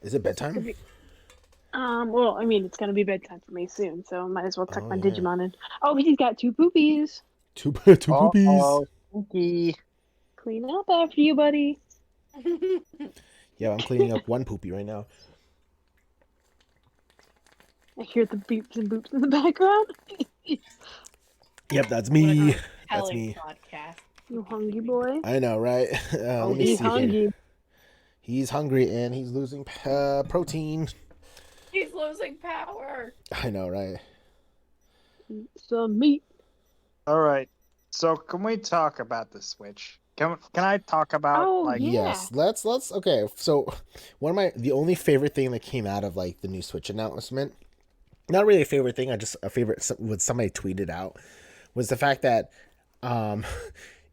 A: Is it bedtime?
D: Well, I mean, it's gonna be bedtime for me soon, so I might as well tuck
A: Oh,
D: my
A: yeah.
D: Digimon in. Oh, he's got 2 poopies.
A: Two poopies.
B: Oh, spooky.
D: Clean up after you, buddy.
A: Yeah, I'm cleaning up one poopy right now.
D: I hear the beeps and boops in the background.
A: Yep, that's
C: What a
A: me. That's
C: compelling
A: me.
C: podcast.
D: You hungry boy?
A: I know, right? Let me
D: He's
A: see here.
D: hungry.
A: He's hungry and he's losing protein.
C: He's losing power.
A: I know, right?
D: Eat some meat.
B: All right. So can we talk about the Switch? Can I talk about
D: Oh,
B: like
D: yeah.
A: Yes, let's okay. So the only favorite thing that came out of like the new Switch announcement, not really a favorite thing, a favorite what somebody tweeted out, was the fact that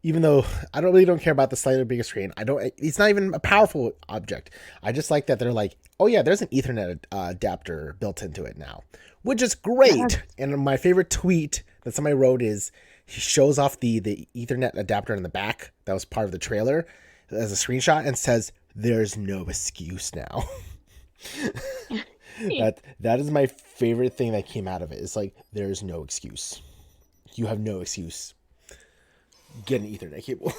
A: even though I don't care about the slightly bigger screen, it's not even a powerful object. I just like that they're like, oh yeah, there's an Ethernet adapter built into it now, which is great.
D: Yeah.
A: And my favorite tweet that somebody wrote is, he shows off the Ethernet adapter in the back that was part of the trailer as a screenshot and says, "There's no excuse now." That is my favorite thing that came out of it. It's like, there's no excuse. You have no excuse. Get an Ethernet cable.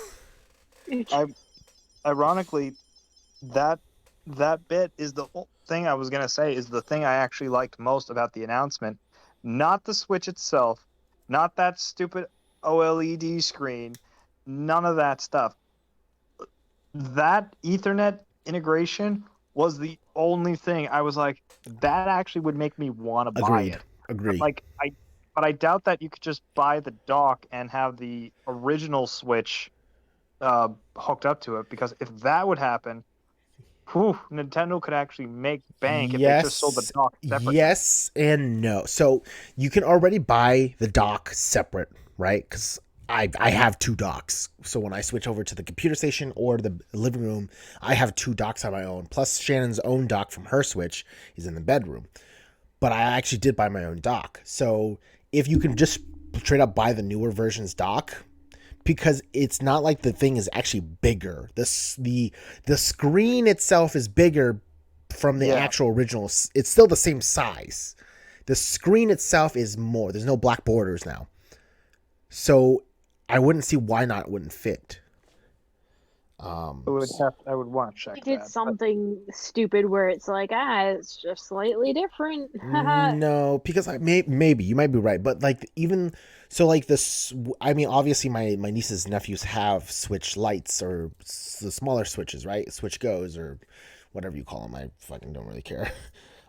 B: ironically, that bit is the thing I was gonna say is the thing I actually liked most about the announcement. Not the Switch itself, not that stupid OLED screen, none of that stuff. That Ethernet integration was the only thing I was like, that actually would make me want to buy it.
A: Agreed.
B: But I doubt that you could just buy the dock and have the original Switch hooked up to it, because if that would happen, Nintendo could actually make bank if they just sold the dock separately.
A: Yes and no. So you can already buy the dock separate, right? Because I have 2 docks. So when I switch over to the computer station or the living room, I have 2 docks on my own. Plus Shannon's own dock from her Switch is in the bedroom. But I actually did buy my own dock. So if you can just straight up buy the newer version's dock, because it's not like the thing is actually bigger. The screen itself is bigger from the actual original. It's still the same size. The screen itself is more. There's no black borders now. So I wouldn't see why not it wouldn't fit.
B: I would want to check
D: They did
B: that.
D: something stupid where it's like, it's just slightly different.
A: No, because maybe you might be right, but like even so, like this. I mean, obviously, my nieces and nephews have Switch Lights or the smaller Switches, right? Switch Goes or whatever you call them. I fucking don't really care.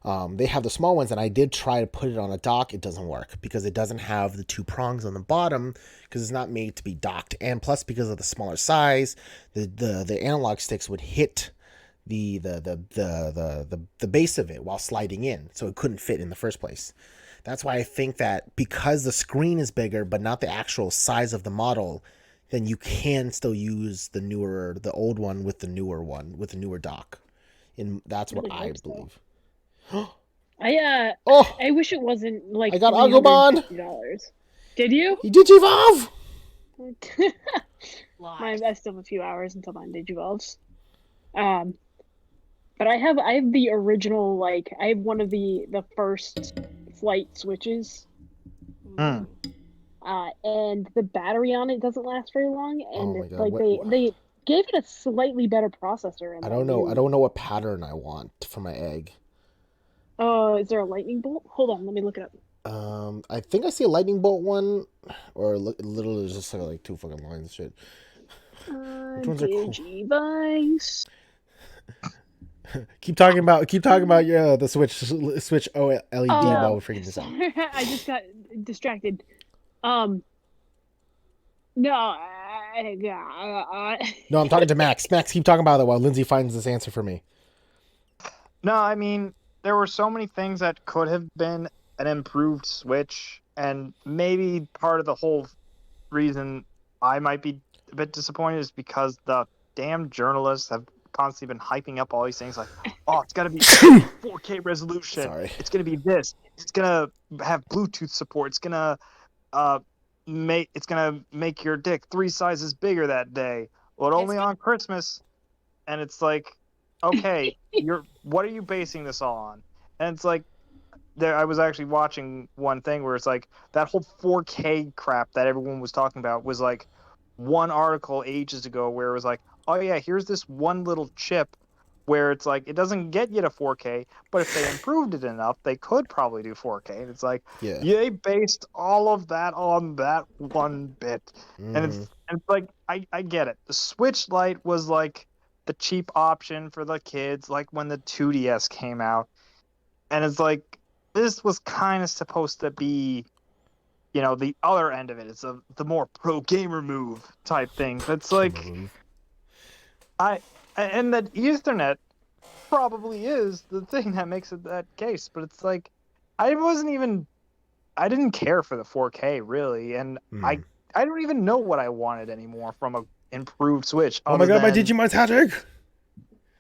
A: They have the small ones, and I did try to put it on a dock. It doesn't work because it doesn't have the 2 prongs on the bottom because it's not made to be docked, and plus because of the smaller size, the analog sticks would hit the base of it while sliding in, so it couldn't fit in the first place. That's why I think that because the screen is bigger but not the actual size of the model, then you can still use the old one with the newer dock. And that's what I believe.
D: I wish it wasn't like
A: I got Agumon!
D: $350. Did you?
A: He digivolve!
D: I still have a few hours until mine digivolves. But I have the original, like, I have one of the first flight switches. And the battery on it doesn't last very long, and
A: Oh my God,
D: like they gave it a slightly better processor.
A: I don't know. I don't know what pattern I want for my egg.
D: Is there a lightning bolt? Hold on, let me look it up.
A: I think I see a lightning bolt one, or literally there's just like 2 fucking lines of shit. Which ones are cool?
D: Digivice.
A: Keep talking about the Switch OLED while we're freaking this out.
D: I just got distracted. No,
A: No, I'm talking to Max. Max, keep talking about it while Lindsay finds this answer for me.
B: No, I mean, there were so many things that could have been an improved Switch, and maybe part of the whole reason I might be a bit disappointed is because the damn journalists have constantly been hyping up all these things like, oh, it's gotta be 4K resolution.
A: Sorry.
B: It's gonna be this. It's gonna have Bluetooth support. It's gonna make your dick 3 sizes bigger that day. Well, only on Christmas. And it's like, okay, what are you basing this all on? And it's like, I was actually watching one thing where it's like that whole 4K crap that everyone was talking about was like one article ages ago where it was like, oh yeah, here's this one little chip where it's like it doesn't get you to 4K, but if they improved it enough, they could probably do 4K. And it's like,
A: Yeah.
B: they based all of that on that one bit. And it's like, I get it. The Switch Lite was like the cheap option for the kids, like when the 2DS came out. And it's like, this was kind of supposed to be, the other end of it. It's the more pro gamer move type thing. It's like, and that Ethernet probably is the thing that makes it that case. But it's like, I didn't care for the 4K really, and I don't even know what I wanted anymore from a improved Switch.
A: Oh my god, my Digimon's hatching!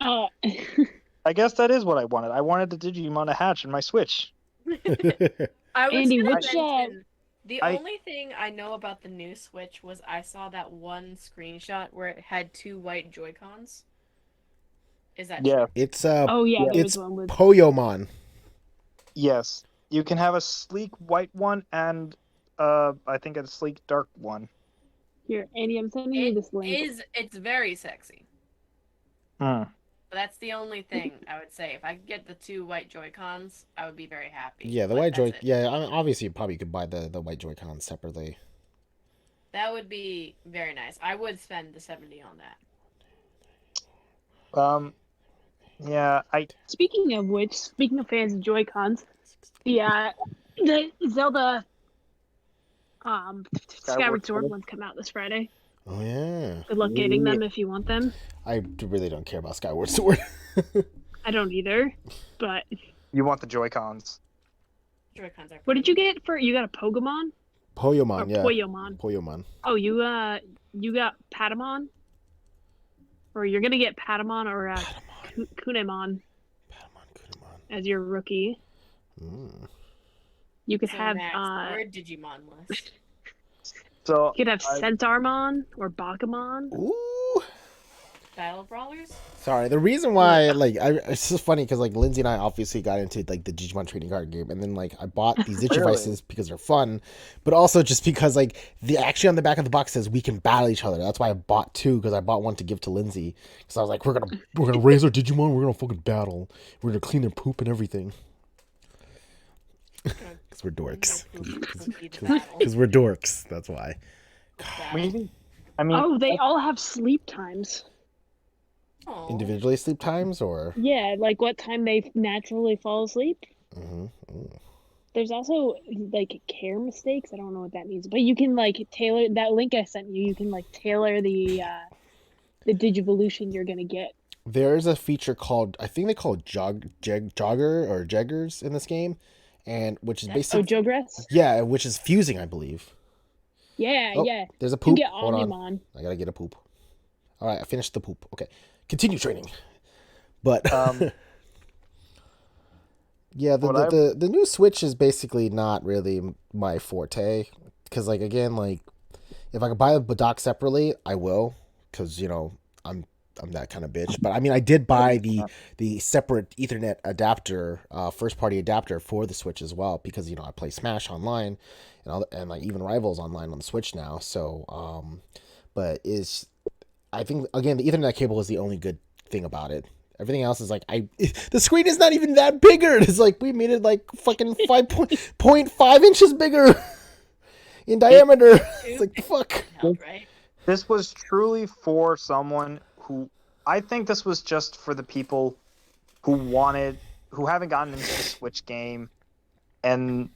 B: I guess that is what I wanted. I wanted the Digimon to hatch in my Switch.
C: I was
D: Andy,
C: gonna
D: which,
C: mention, the only thing I know about the new Switch was I saw that one screenshot where it had 2 white Joy-Cons. Is that true?
A: It's
D: oh yeah, there
A: it's
D: was one with
A: Poyomon.
B: Yes, you can have a sleek white one and I think a sleek dark one.
D: here, Andy. I'm sending you this link.
C: It's very sexy.
B: Hmm.
C: But that's the only thing I would say. If I could get the 2 white Joy-Cons, I would be very happy.
A: Yeah, the
C: But
A: white Joy.
C: that's it.
A: Yeah, I mean, obviously you probably could buy the white Joy-Cons separately.
C: That would be very nice. I would spend the 70 on that.
B: Yeah,
D: Speaking of fans of Joy-Cons, the Zelda Skyward Sword ones come out this Friday.
A: Oh yeah.
D: Good luck getting them if you want them.
A: I really don't care about Skyward Sword.
D: I don't either, but
B: you want the Joy-Cons.
C: Joy-Cons are
D: what did you get for? You got a Pokemon?
A: Poyomon,
D: Or
A: yeah.
D: Poyomon. Oh, you got Patamon? Or you're gonna get Patamon or Kunemon as your rookie. You could have
C: or Digimon list.
B: So
D: you could have Centaurmon or Bakumon.
A: Ooh.
C: Battle Brawlers?
A: Sorry, the reason why it's just funny because Lindsay and I obviously got into the Digimon trading card game, and then I bought these Digivices because they're fun, but also just because the actually on the back of the box says we can battle each other. That's why I bought 2, because I bought one to give to Lindsay, because I was like, we're gonna raise our Digimon, we're gonna fucking battle, we're gonna clean their poop and everything. Because we're dorks. Because we're dorks. That's why.
D: They all have sleep times.
C: Aww.
A: Individually sleep times, or
D: Yeah, like what time they naturally fall asleep. There's also care mistakes. I don't know what that means, but you can tailor that link I sent you. You can tailor the Digivolution you're gonna get.
A: There is a feature called, I think they call it Jogger or Jeggers in this game, and which is basically
D: Jogress?
A: Yeah, which is fusing, I believe.
D: Yeah.
A: There's a poop.
D: You get
A: Hold on.
D: Omnimon.
A: I gotta get a poop. All right, I finished the poop. Okay, continue training. But yeah, the new Switch is basically not really my forte, because again, if I could buy the dock separately, I will, because I'm that kind of bitch. But I mean, I did buy the separate Ethernet adapter, first party adapter for the Switch as well, because I play Smash online and even Rivals online on the Switch now. So but I think again the Ethernet cable is the only good thing about it. Everything else is the screen is not even that bigger. It's we made it fucking 5.5 inches bigger in diameter. It's fuck.
B: This was truly for someone who, I think this was just for the people who haven't gotten into the Switch game. And,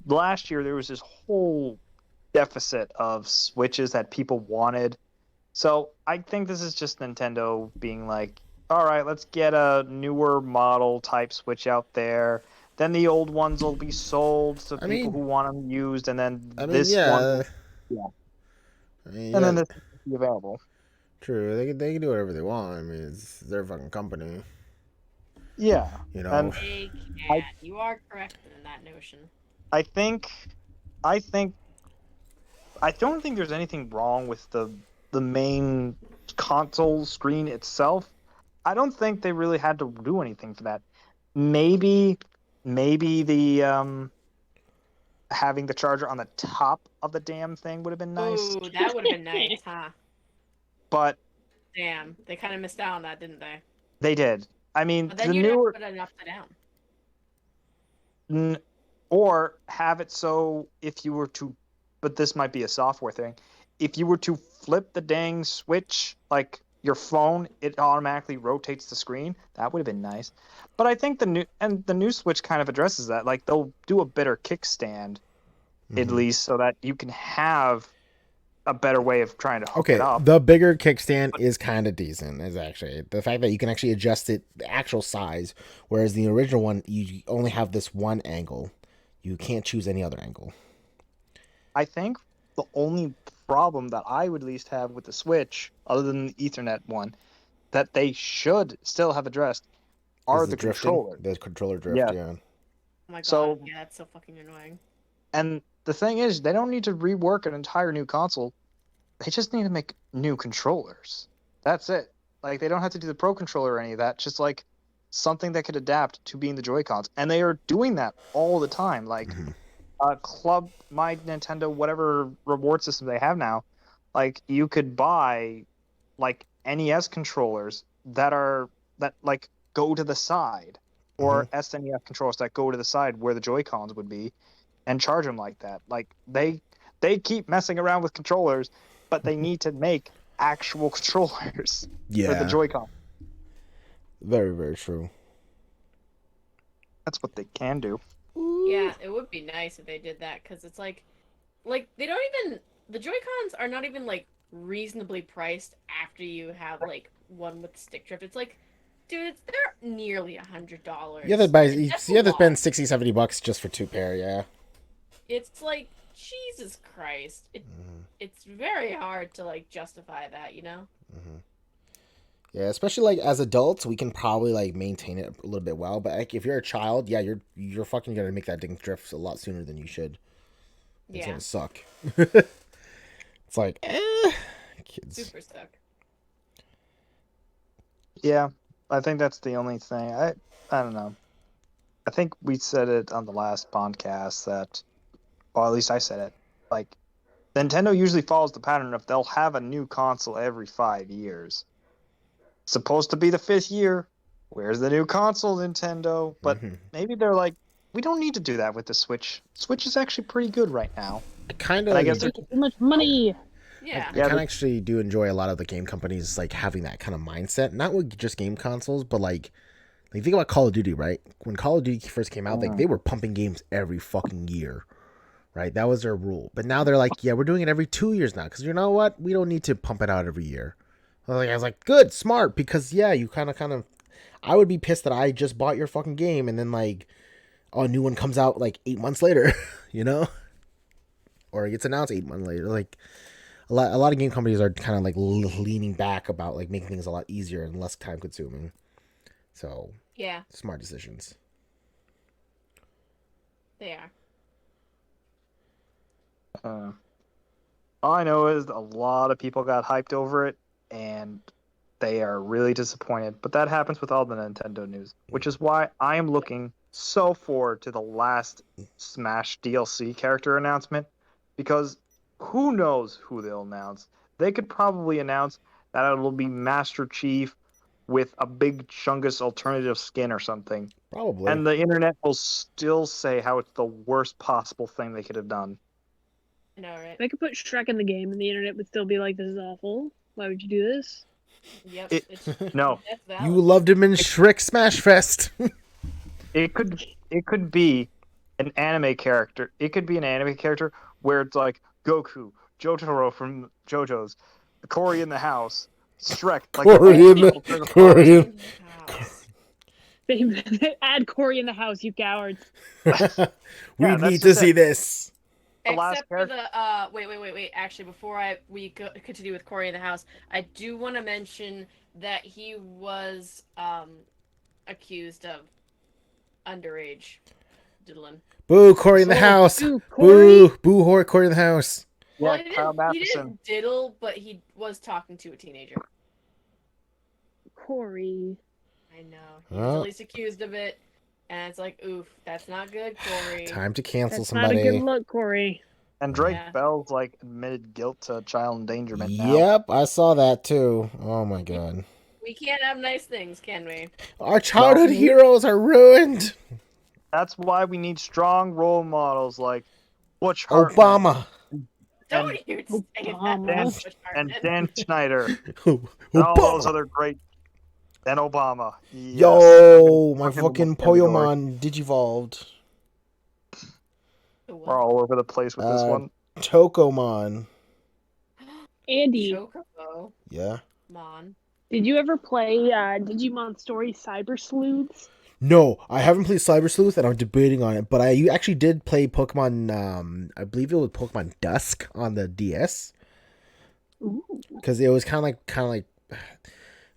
B: last year there was this whole deficit of Switches that people wanted. So I think this is just Nintendo being all right, let's get a newer model type Switch out there. Then the old ones will be sold to people who want them used, and then one. Yeah. And then this will be available.
A: True. They can do whatever they want. I mean, it's their fucking company.
B: Yeah,
A: You know.
B: and
C: They
B: I
C: can. You are correct in that notion.
B: I think I think I don't think there's anything wrong with the main console screen itself. I don't think they really had to do anything for that. Maybe the having the charger on the top of the damn thing would have been nice.
C: Ooh, that would have been nice, huh?
B: But
C: Damn, they kind of missed out on that, didn't they?
B: they did. I mean,
C: But
B: the
C: then you'd have to
B: newer
C: put it upside down.
B: or have it so if you were to, but this might be a software thing. If you were to flip the dang switch, like your phone, it automatically rotates the screen. That would have been nice. But I think the new Switch kind of addresses that. Like they'll do a better kickstand at least, so that you can have a better way of trying to hook it up.
A: The bigger kickstand is kind of decent. Is actually the fact that you can actually adjust it the actual size, whereas the original one you only have this one angle. You can't choose any other angle.
B: I think the only problem that I would at least have with the Switch, other than the Ethernet one, that they should still have addressed are
A: Is
B: the
A: drifting?
B: controller.
A: The controller drift,
B: Yeah.
A: yeah.
C: Oh my god,
B: So-
C: yeah, that's so fucking annoying.
B: And the thing is, they don't need to rework an entire new console. They just need to make new controllers. That's it. Like, they don't have to do the Pro Controller or any of that. Just, like, something that could adapt to being the Joy-Cons. And they are doing that all the time. Like, Club, My Nintendo, whatever reward system they have now, like, you could buy, like, NES controllers that like, go to the side. Or SNES controllers that go to the side where the Joy-Cons would be. And charge them like that. Like, they keep messing around with controllers, but they need to make actual controllers for the
A: Yeah.
B: Joy-Con.
C: Very,
A: Very true.
B: That's what they can do.
C: Yeah, it would be nice if they did that, because it's like they don't even, the Joy-Cons are not even like reasonably priced after you have like one with stick drift. It's like, dude, they're nearly $100.
A: You have to spend $60-$70 just for two pair, yeah.
C: It's like, Jesus Christ. It's very hard to like justify that, you know?
A: Yeah, especially like as adults, we can probably like maintain it a little bit well. But like, if you're a child, yeah, you're fucking gonna make that thing drift a lot sooner than you should. It's
C: Yeah.
A: gonna suck. It's like, kids.
C: Super stuck.
B: Yeah, I think that's the only thing. I don't know. I think we said it on the last podcast that, or at least I said it, like, Nintendo usually follows the pattern of they'll have a new console every 5 years. Supposed to be the 5th year. Where's the new console, Nintendo? But maybe they're like, we don't need to do that with the Switch. Switch is actually pretty good right now.
A: I kind
B: And I
A: of,
B: guess they're
D: Too much money.
C: Yeah.
A: I kind of actually do enjoy a lot of the game companies like having that kind of mindset. Not with just game consoles, but like think about Call of Duty, right? When Call of Duty first came out, like they were pumping games every fucking year, right? That was their rule. But now they're like, yeah, we're doing it every 2 years now because you know what? We don't need to pump it out every year. I was like, good, smart, because yeah, you kind of. I would be pissed that I just bought your fucking game and then like, a new one comes out like 8 months later, you know, or it gets announced 8 months later. Like a lot of game companies are kind of like leaning back about like making things a lot easier and less time consuming. So
C: Yeah,
A: smart decisions.
C: they are.
B: All I know is a lot of people got hyped over it, and they are really disappointed. But that happens with all the Nintendo news, which is why I am looking so forward to the last Smash DLC character announcement, because who knows who they'll announce. They could probably announce that it'll be Master Chief with a big Chungus alternative skin or something.
A: Probably.
B: And the internet will still say how it's the worst possible thing they could have done.
C: I know, right?
D: They could put Shrek in the game, and the internet would still be like, "This is awful. Why would you do this?"
C: Yep.
B: No.
C: That's valid.
A: You loved him in Shrek Smash Fest.
B: It could be an anime character. It could be an anime character where it's like Goku, Jotaro from JoJo's, Cory in the house, Shrek. Like
A: Cory in
D: They add Cory in the house, you cowards.
A: We
B: Yeah, that's
A: need to
B: just
A: see
B: it.
A: this.
B: the last
C: Except for
B: character.
C: the wait. Actually, before we continue with Corey in the house, I do want to mention that he was accused of underage diddling.
A: Boo, Corey in the
B: So,
A: house.
D: Ooh, Corey.
A: Boo, Corey in the house.
C: Well,
B: Yeah, Kyle
C: he
B: Matheson.
C: didn't diddle, but he was talking to a teenager.
D: Corey.
C: I know. He was
A: Oh.
C: at least accused of it, and it's like, oof, that's not good, Corey.
A: Time to cancel
D: That's
A: somebody.
D: not a good look, Corey.
B: And Drake
C: Yeah.
B: Bell's like admitted guilt to child endangerment now.
A: Yep, I saw that too. Oh my god.
C: We can't have nice things, can we?
A: Our childhood
B: No.
A: heroes are ruined.
B: That's why we need strong role models like Butch Hartman
A: Obama.
C: Don't you say that.
D: Obama.
C: Butch
B: and
C: Hartman.
B: Dan Schneider and all those
A: Obama.
B: other great. And Obama. Yes.
A: Yo, my
B: Fucking
A: fucking
B: love Category.
A: Poyomon Digivolved.
B: We're all over the place with this one.
A: Tokomon.
D: Andy,
C: Chocobo.
A: Yeah.
C: Mon.
D: did you ever play Digimon Story Cyber Sleuths?
A: No, I haven't played Cyber Sleuth, and I'm debating on it. But I actually did play Pokemon. I believe it was Pokemon Dusk on the DS,
D: Ooh.
A: because it was kind of like.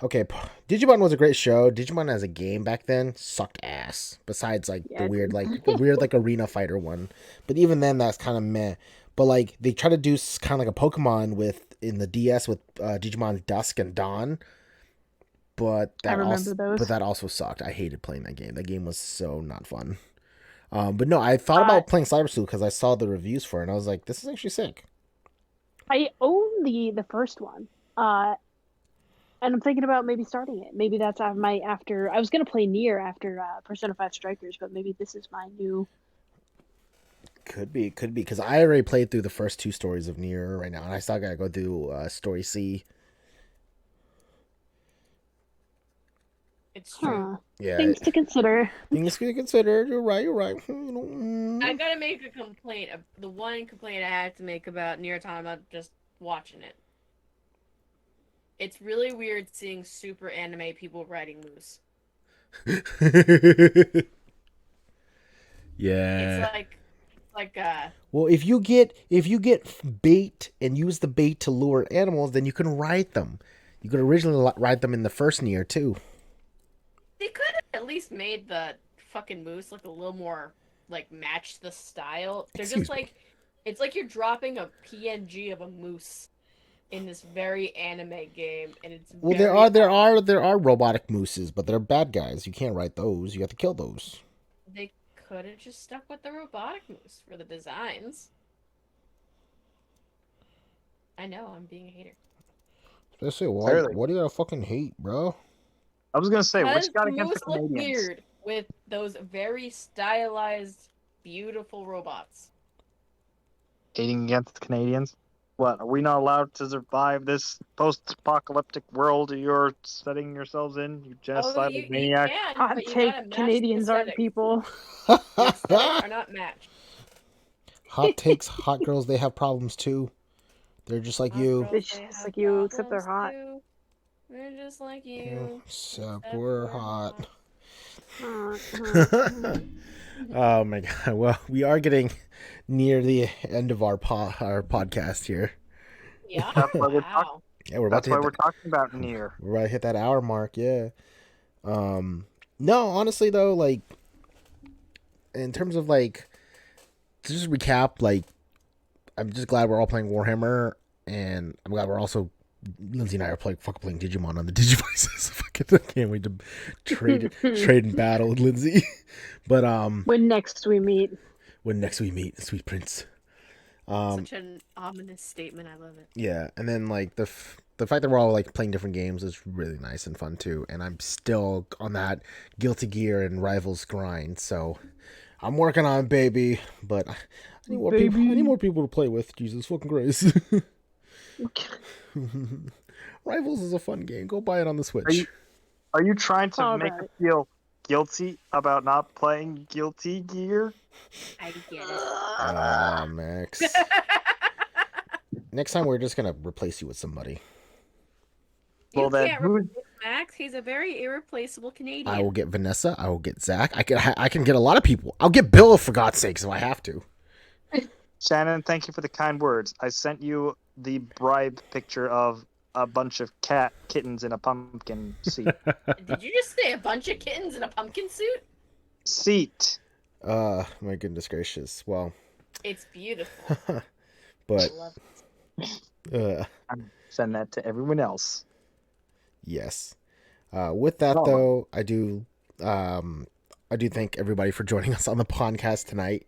A: Okay, Digimon was a great show. Digimon as a game back then sucked ass. Besides, like
D: Yeah,
A: the
D: it
A: weird,
D: did.
A: like arena fighter one. But even then, that's kind of meh. But like they try to do kind of like a Pokemon in the DS with Digimon Dusk and Dawn. But
D: I remember
A: also,
D: those.
A: But that also sucked. I hated playing that game. That game was so not fun. But no, I thought about playing Cyber Sleuth because I saw the reviews for it, and I was like, this is actually sick.
D: I own the first one. And I'm thinking about maybe starting it. Maybe that's after. I was gonna play Nier after Persona 5 Strikers, but maybe this is my new.
A: Could be, because I already played through the first 2 stories of Nier right now, and I still gotta go do Story C.
C: It's true.
D: Huh.
A: Yeah,
D: Things to consider.
A: things to consider. You're right.
C: I gotta make a complaint. The one complaint I had to make about Nier Automata, just watching it. It's really weird seeing super anime people riding moose.
A: Yeah.
C: It's like
A: Well, if you get bait and use the bait to lure animals, then you can ride them. You could originally ride them in the first Nier too.
C: they could have at least made the fucking moose look a little more like match the style. They're
A: Excuse
C: just like it's like you're dropping a PNG of a moose in this very anime game, and it's
A: Well,
C: very
A: there are robotic mooses, but they're bad guys. You can't ride those. You have to kill those.
C: They could have just stuck with the robotic moose for the designs. I know, I'm being a hater.
A: Let's say,
B: Clearly.
A: what do you gotta fucking hate, bro?
B: I was gonna say,
C: Because
B: which got
C: the
B: against the
C: moose look
B: Canadians?
C: weird with those very stylized, beautiful robots.
B: Hating against the Canadians? What, are we not allowed to survive this post-apocalyptic world you're setting yourselves in, you genocidal
C: you
B: maniac?
C: can,
D: Hot
C: but you
D: take:
C: gotta match
D: Canadians
C: the
D: aren't
C: aesthetics.
D: people.
C: The aesthetics are not matched.
A: Hot takes, hot girls, they have problems too. They're just like
C: Hot
A: you.
C: girls,
D: It's
C: they
D: just
C: have
D: like you, except they're
C: problems
D: hot.
C: too. They're just like you.
A: Except we're hot.
D: Uh,
A: Oh my god. Well, we are getting near the end of our podcast here.
C: Yeah.
B: That's why we're
C: Wow.
A: Yeah, we're about
B: That's why
A: to
B: we're
A: hit
B: talking about Nier.
A: we're about to hit that hour mark, yeah. No, honestly though, like in terms of like to just recap, like I'm just glad we're all playing Warhammer, and I'm glad we're also Lindsay and I are fucking playing Digimon on the Digivices. Fucking, I can't wait to trade and battle with Lindsay. But
D: when next we meet.
A: when next we meet, sweet prince.
C: Such an ominous statement. I love it.
A: Yeah, and then like the fact that we're all like playing different games is really nice and fun too. And I'm still on that Guilty Gear and Rivals grind, so I'm working on it, baby. But I need more people. I need more people to play with. Jesus fucking Christ. Rivals is a fun game. Go buy it on the Switch.
B: Are you trying to
D: All
B: make
D: right.
B: us feel guilty about not playing Guilty Gear?
C: I get it.
A: Ah, Max. Next time we're just gonna replace you with somebody.
C: You
B: Well, then
C: can't
B: who?
C: replace Max. He's a very irreplaceable Canadian.
A: I will get Vanessa. I will get Zach. I can get a lot of people. I'll get Bill for God's sakes if I have to.
B: Shannon, thank you for the kind words. I sent you the bribe picture of a bunch of kittens in a pumpkin seat.
C: Did you just say a bunch of kittens in a pumpkin suit?
B: Seat.
A: My goodness gracious. Well,
C: It's beautiful. I
A: but
C: love it.
B: Send that to everyone else.
A: yes. With that
B: Oh.
A: though, I do thank everybody for joining us on the podcast tonight.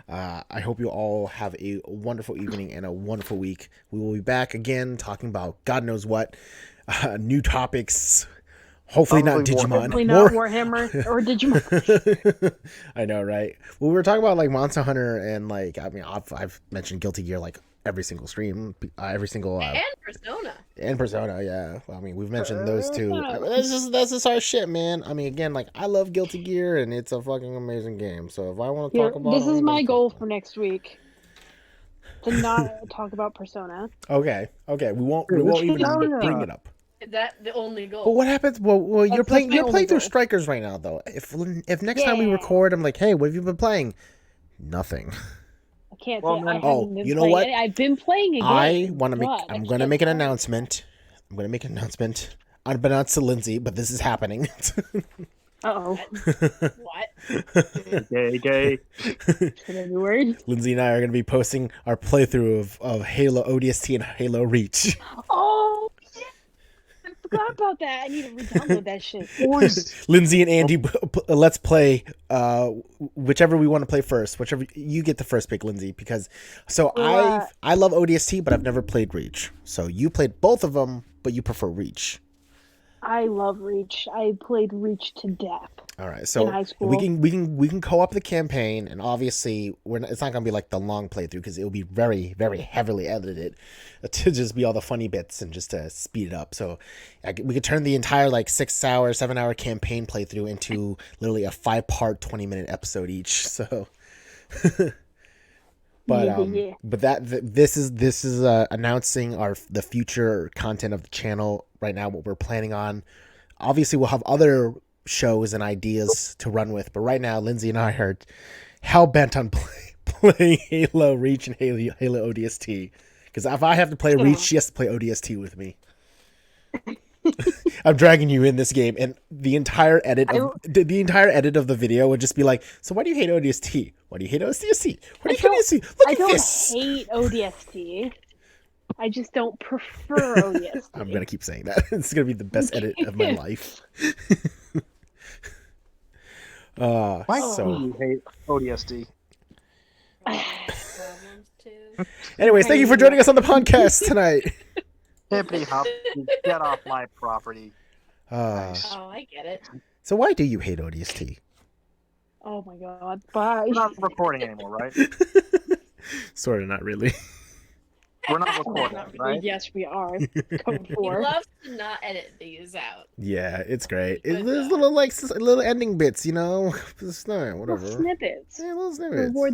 A: I hope you all have a wonderful evening and a wonderful week. We will be back again talking about God knows what, new topics. Hopefully not
B: Probably
A: Digimon.
D: Hopefully not Warhammer or Digimon.
A: I know, right? Well, we were talking about like Monster Hunter and like I've mentioned Guilty Gear like every single stream, every single
C: And Persona.
A: and Persona, yeah. Well, I mean, we've mentioned those two. That's just our shit, man. I mean, again, like I love Guilty Gear, and it's a fucking amazing game. So if I want to
D: Here,
A: talk about,
D: this
A: it,
D: is
A: I'm
D: my
A: gonna
D: goal
A: talk
D: for next week. To not talk about Persona.
A: Okay, we won't even
B: Persona.
A: bring it up.
C: Is that the only goal?
A: But what happens? Well, you're
D: That's
A: playing
D: my only
A: through
D: goal.
A: Strikers right now, though. If next time we
D: Yeah.
A: record, I'm like, hey, what have you been playing? Nothing.
D: I can't
B: Well,
D: say I
B: then-
D: haven't been
A: you know
D: playing
A: what?
D: it. I've been playing a game.
A: I want to make.
D: but I
A: I'm going to
D: can't
A: make an
D: say-
A: announcement. I'm going to make an announcement, unbeknownst to Lindsay, but this is happening.
D: Uh-oh.
C: What?
B: Gay.
D: Should I be worried?
A: Lindsay and I are going to be posting our playthrough of Halo ODST and Halo Reach.
D: Oh, shit. I forgot about that. I need to re-download that shit.
A: Lindsay and Andy, let's play whichever we want to play first. Whichever you get the first pick, Lindsay, because
D: Well,
A: I love ODST, but I've never played Reach. So you played both of them, but you prefer Reach.
D: I love Reach. I played Reach to death.
A: All right,
D: In
A: so
D: high school.
A: we can co-op the campaign, and obviously it's not gonna be like the long playthrough because it'll be very very heavily edited to just be all the funny bits and just to speed it up. So we could turn the entire like 6-hour, 7-hour campaign playthrough into literally a 5-part 20-minute episode each. So, but
D: Yeah.
A: but this is announcing the future content of the channel right now. What we're planning on. Obviously, we'll have other shows and ideas to run with, but right now, Lindsay and I are hell bent on playing Halo Reach and Halo ODST. Because if I have to play Reach, she has to play ODST with me. I'm dragging you in this game, and the entire edit of the video would just be like, "So why do you hate ODST? Why do you hate ODST? Why do you hate ODST? Look
D: I
A: at
D: don't
A: this."
D: hate ODST. I just don't prefer ODST.
A: I'm gonna keep saying that. It's gonna be the best edit of my life.
B: Why
A: so
B: do you hate ODST?
C: Problems too.
A: anyways, thank you for joining us on the podcast tonight.
B: Hippity hop, get off my property.
C: Oh, I get it.
A: So why do you hate ODST?
D: Oh my god. Bye.
B: We're not recording anymore, right?
A: Sort of, not really.
B: We're not
D: Not
B: recording,
D: really.
B: right?
D: Yes, we are. Code
C: He
D: 4.
C: loves to not edit these out.
A: Yeah, it's great.
C: Good
A: There's
C: job.
A: little ending bits, you know. It's not whatever.
D: Little snippets.
A: Yeah, little snippets.
D: Reward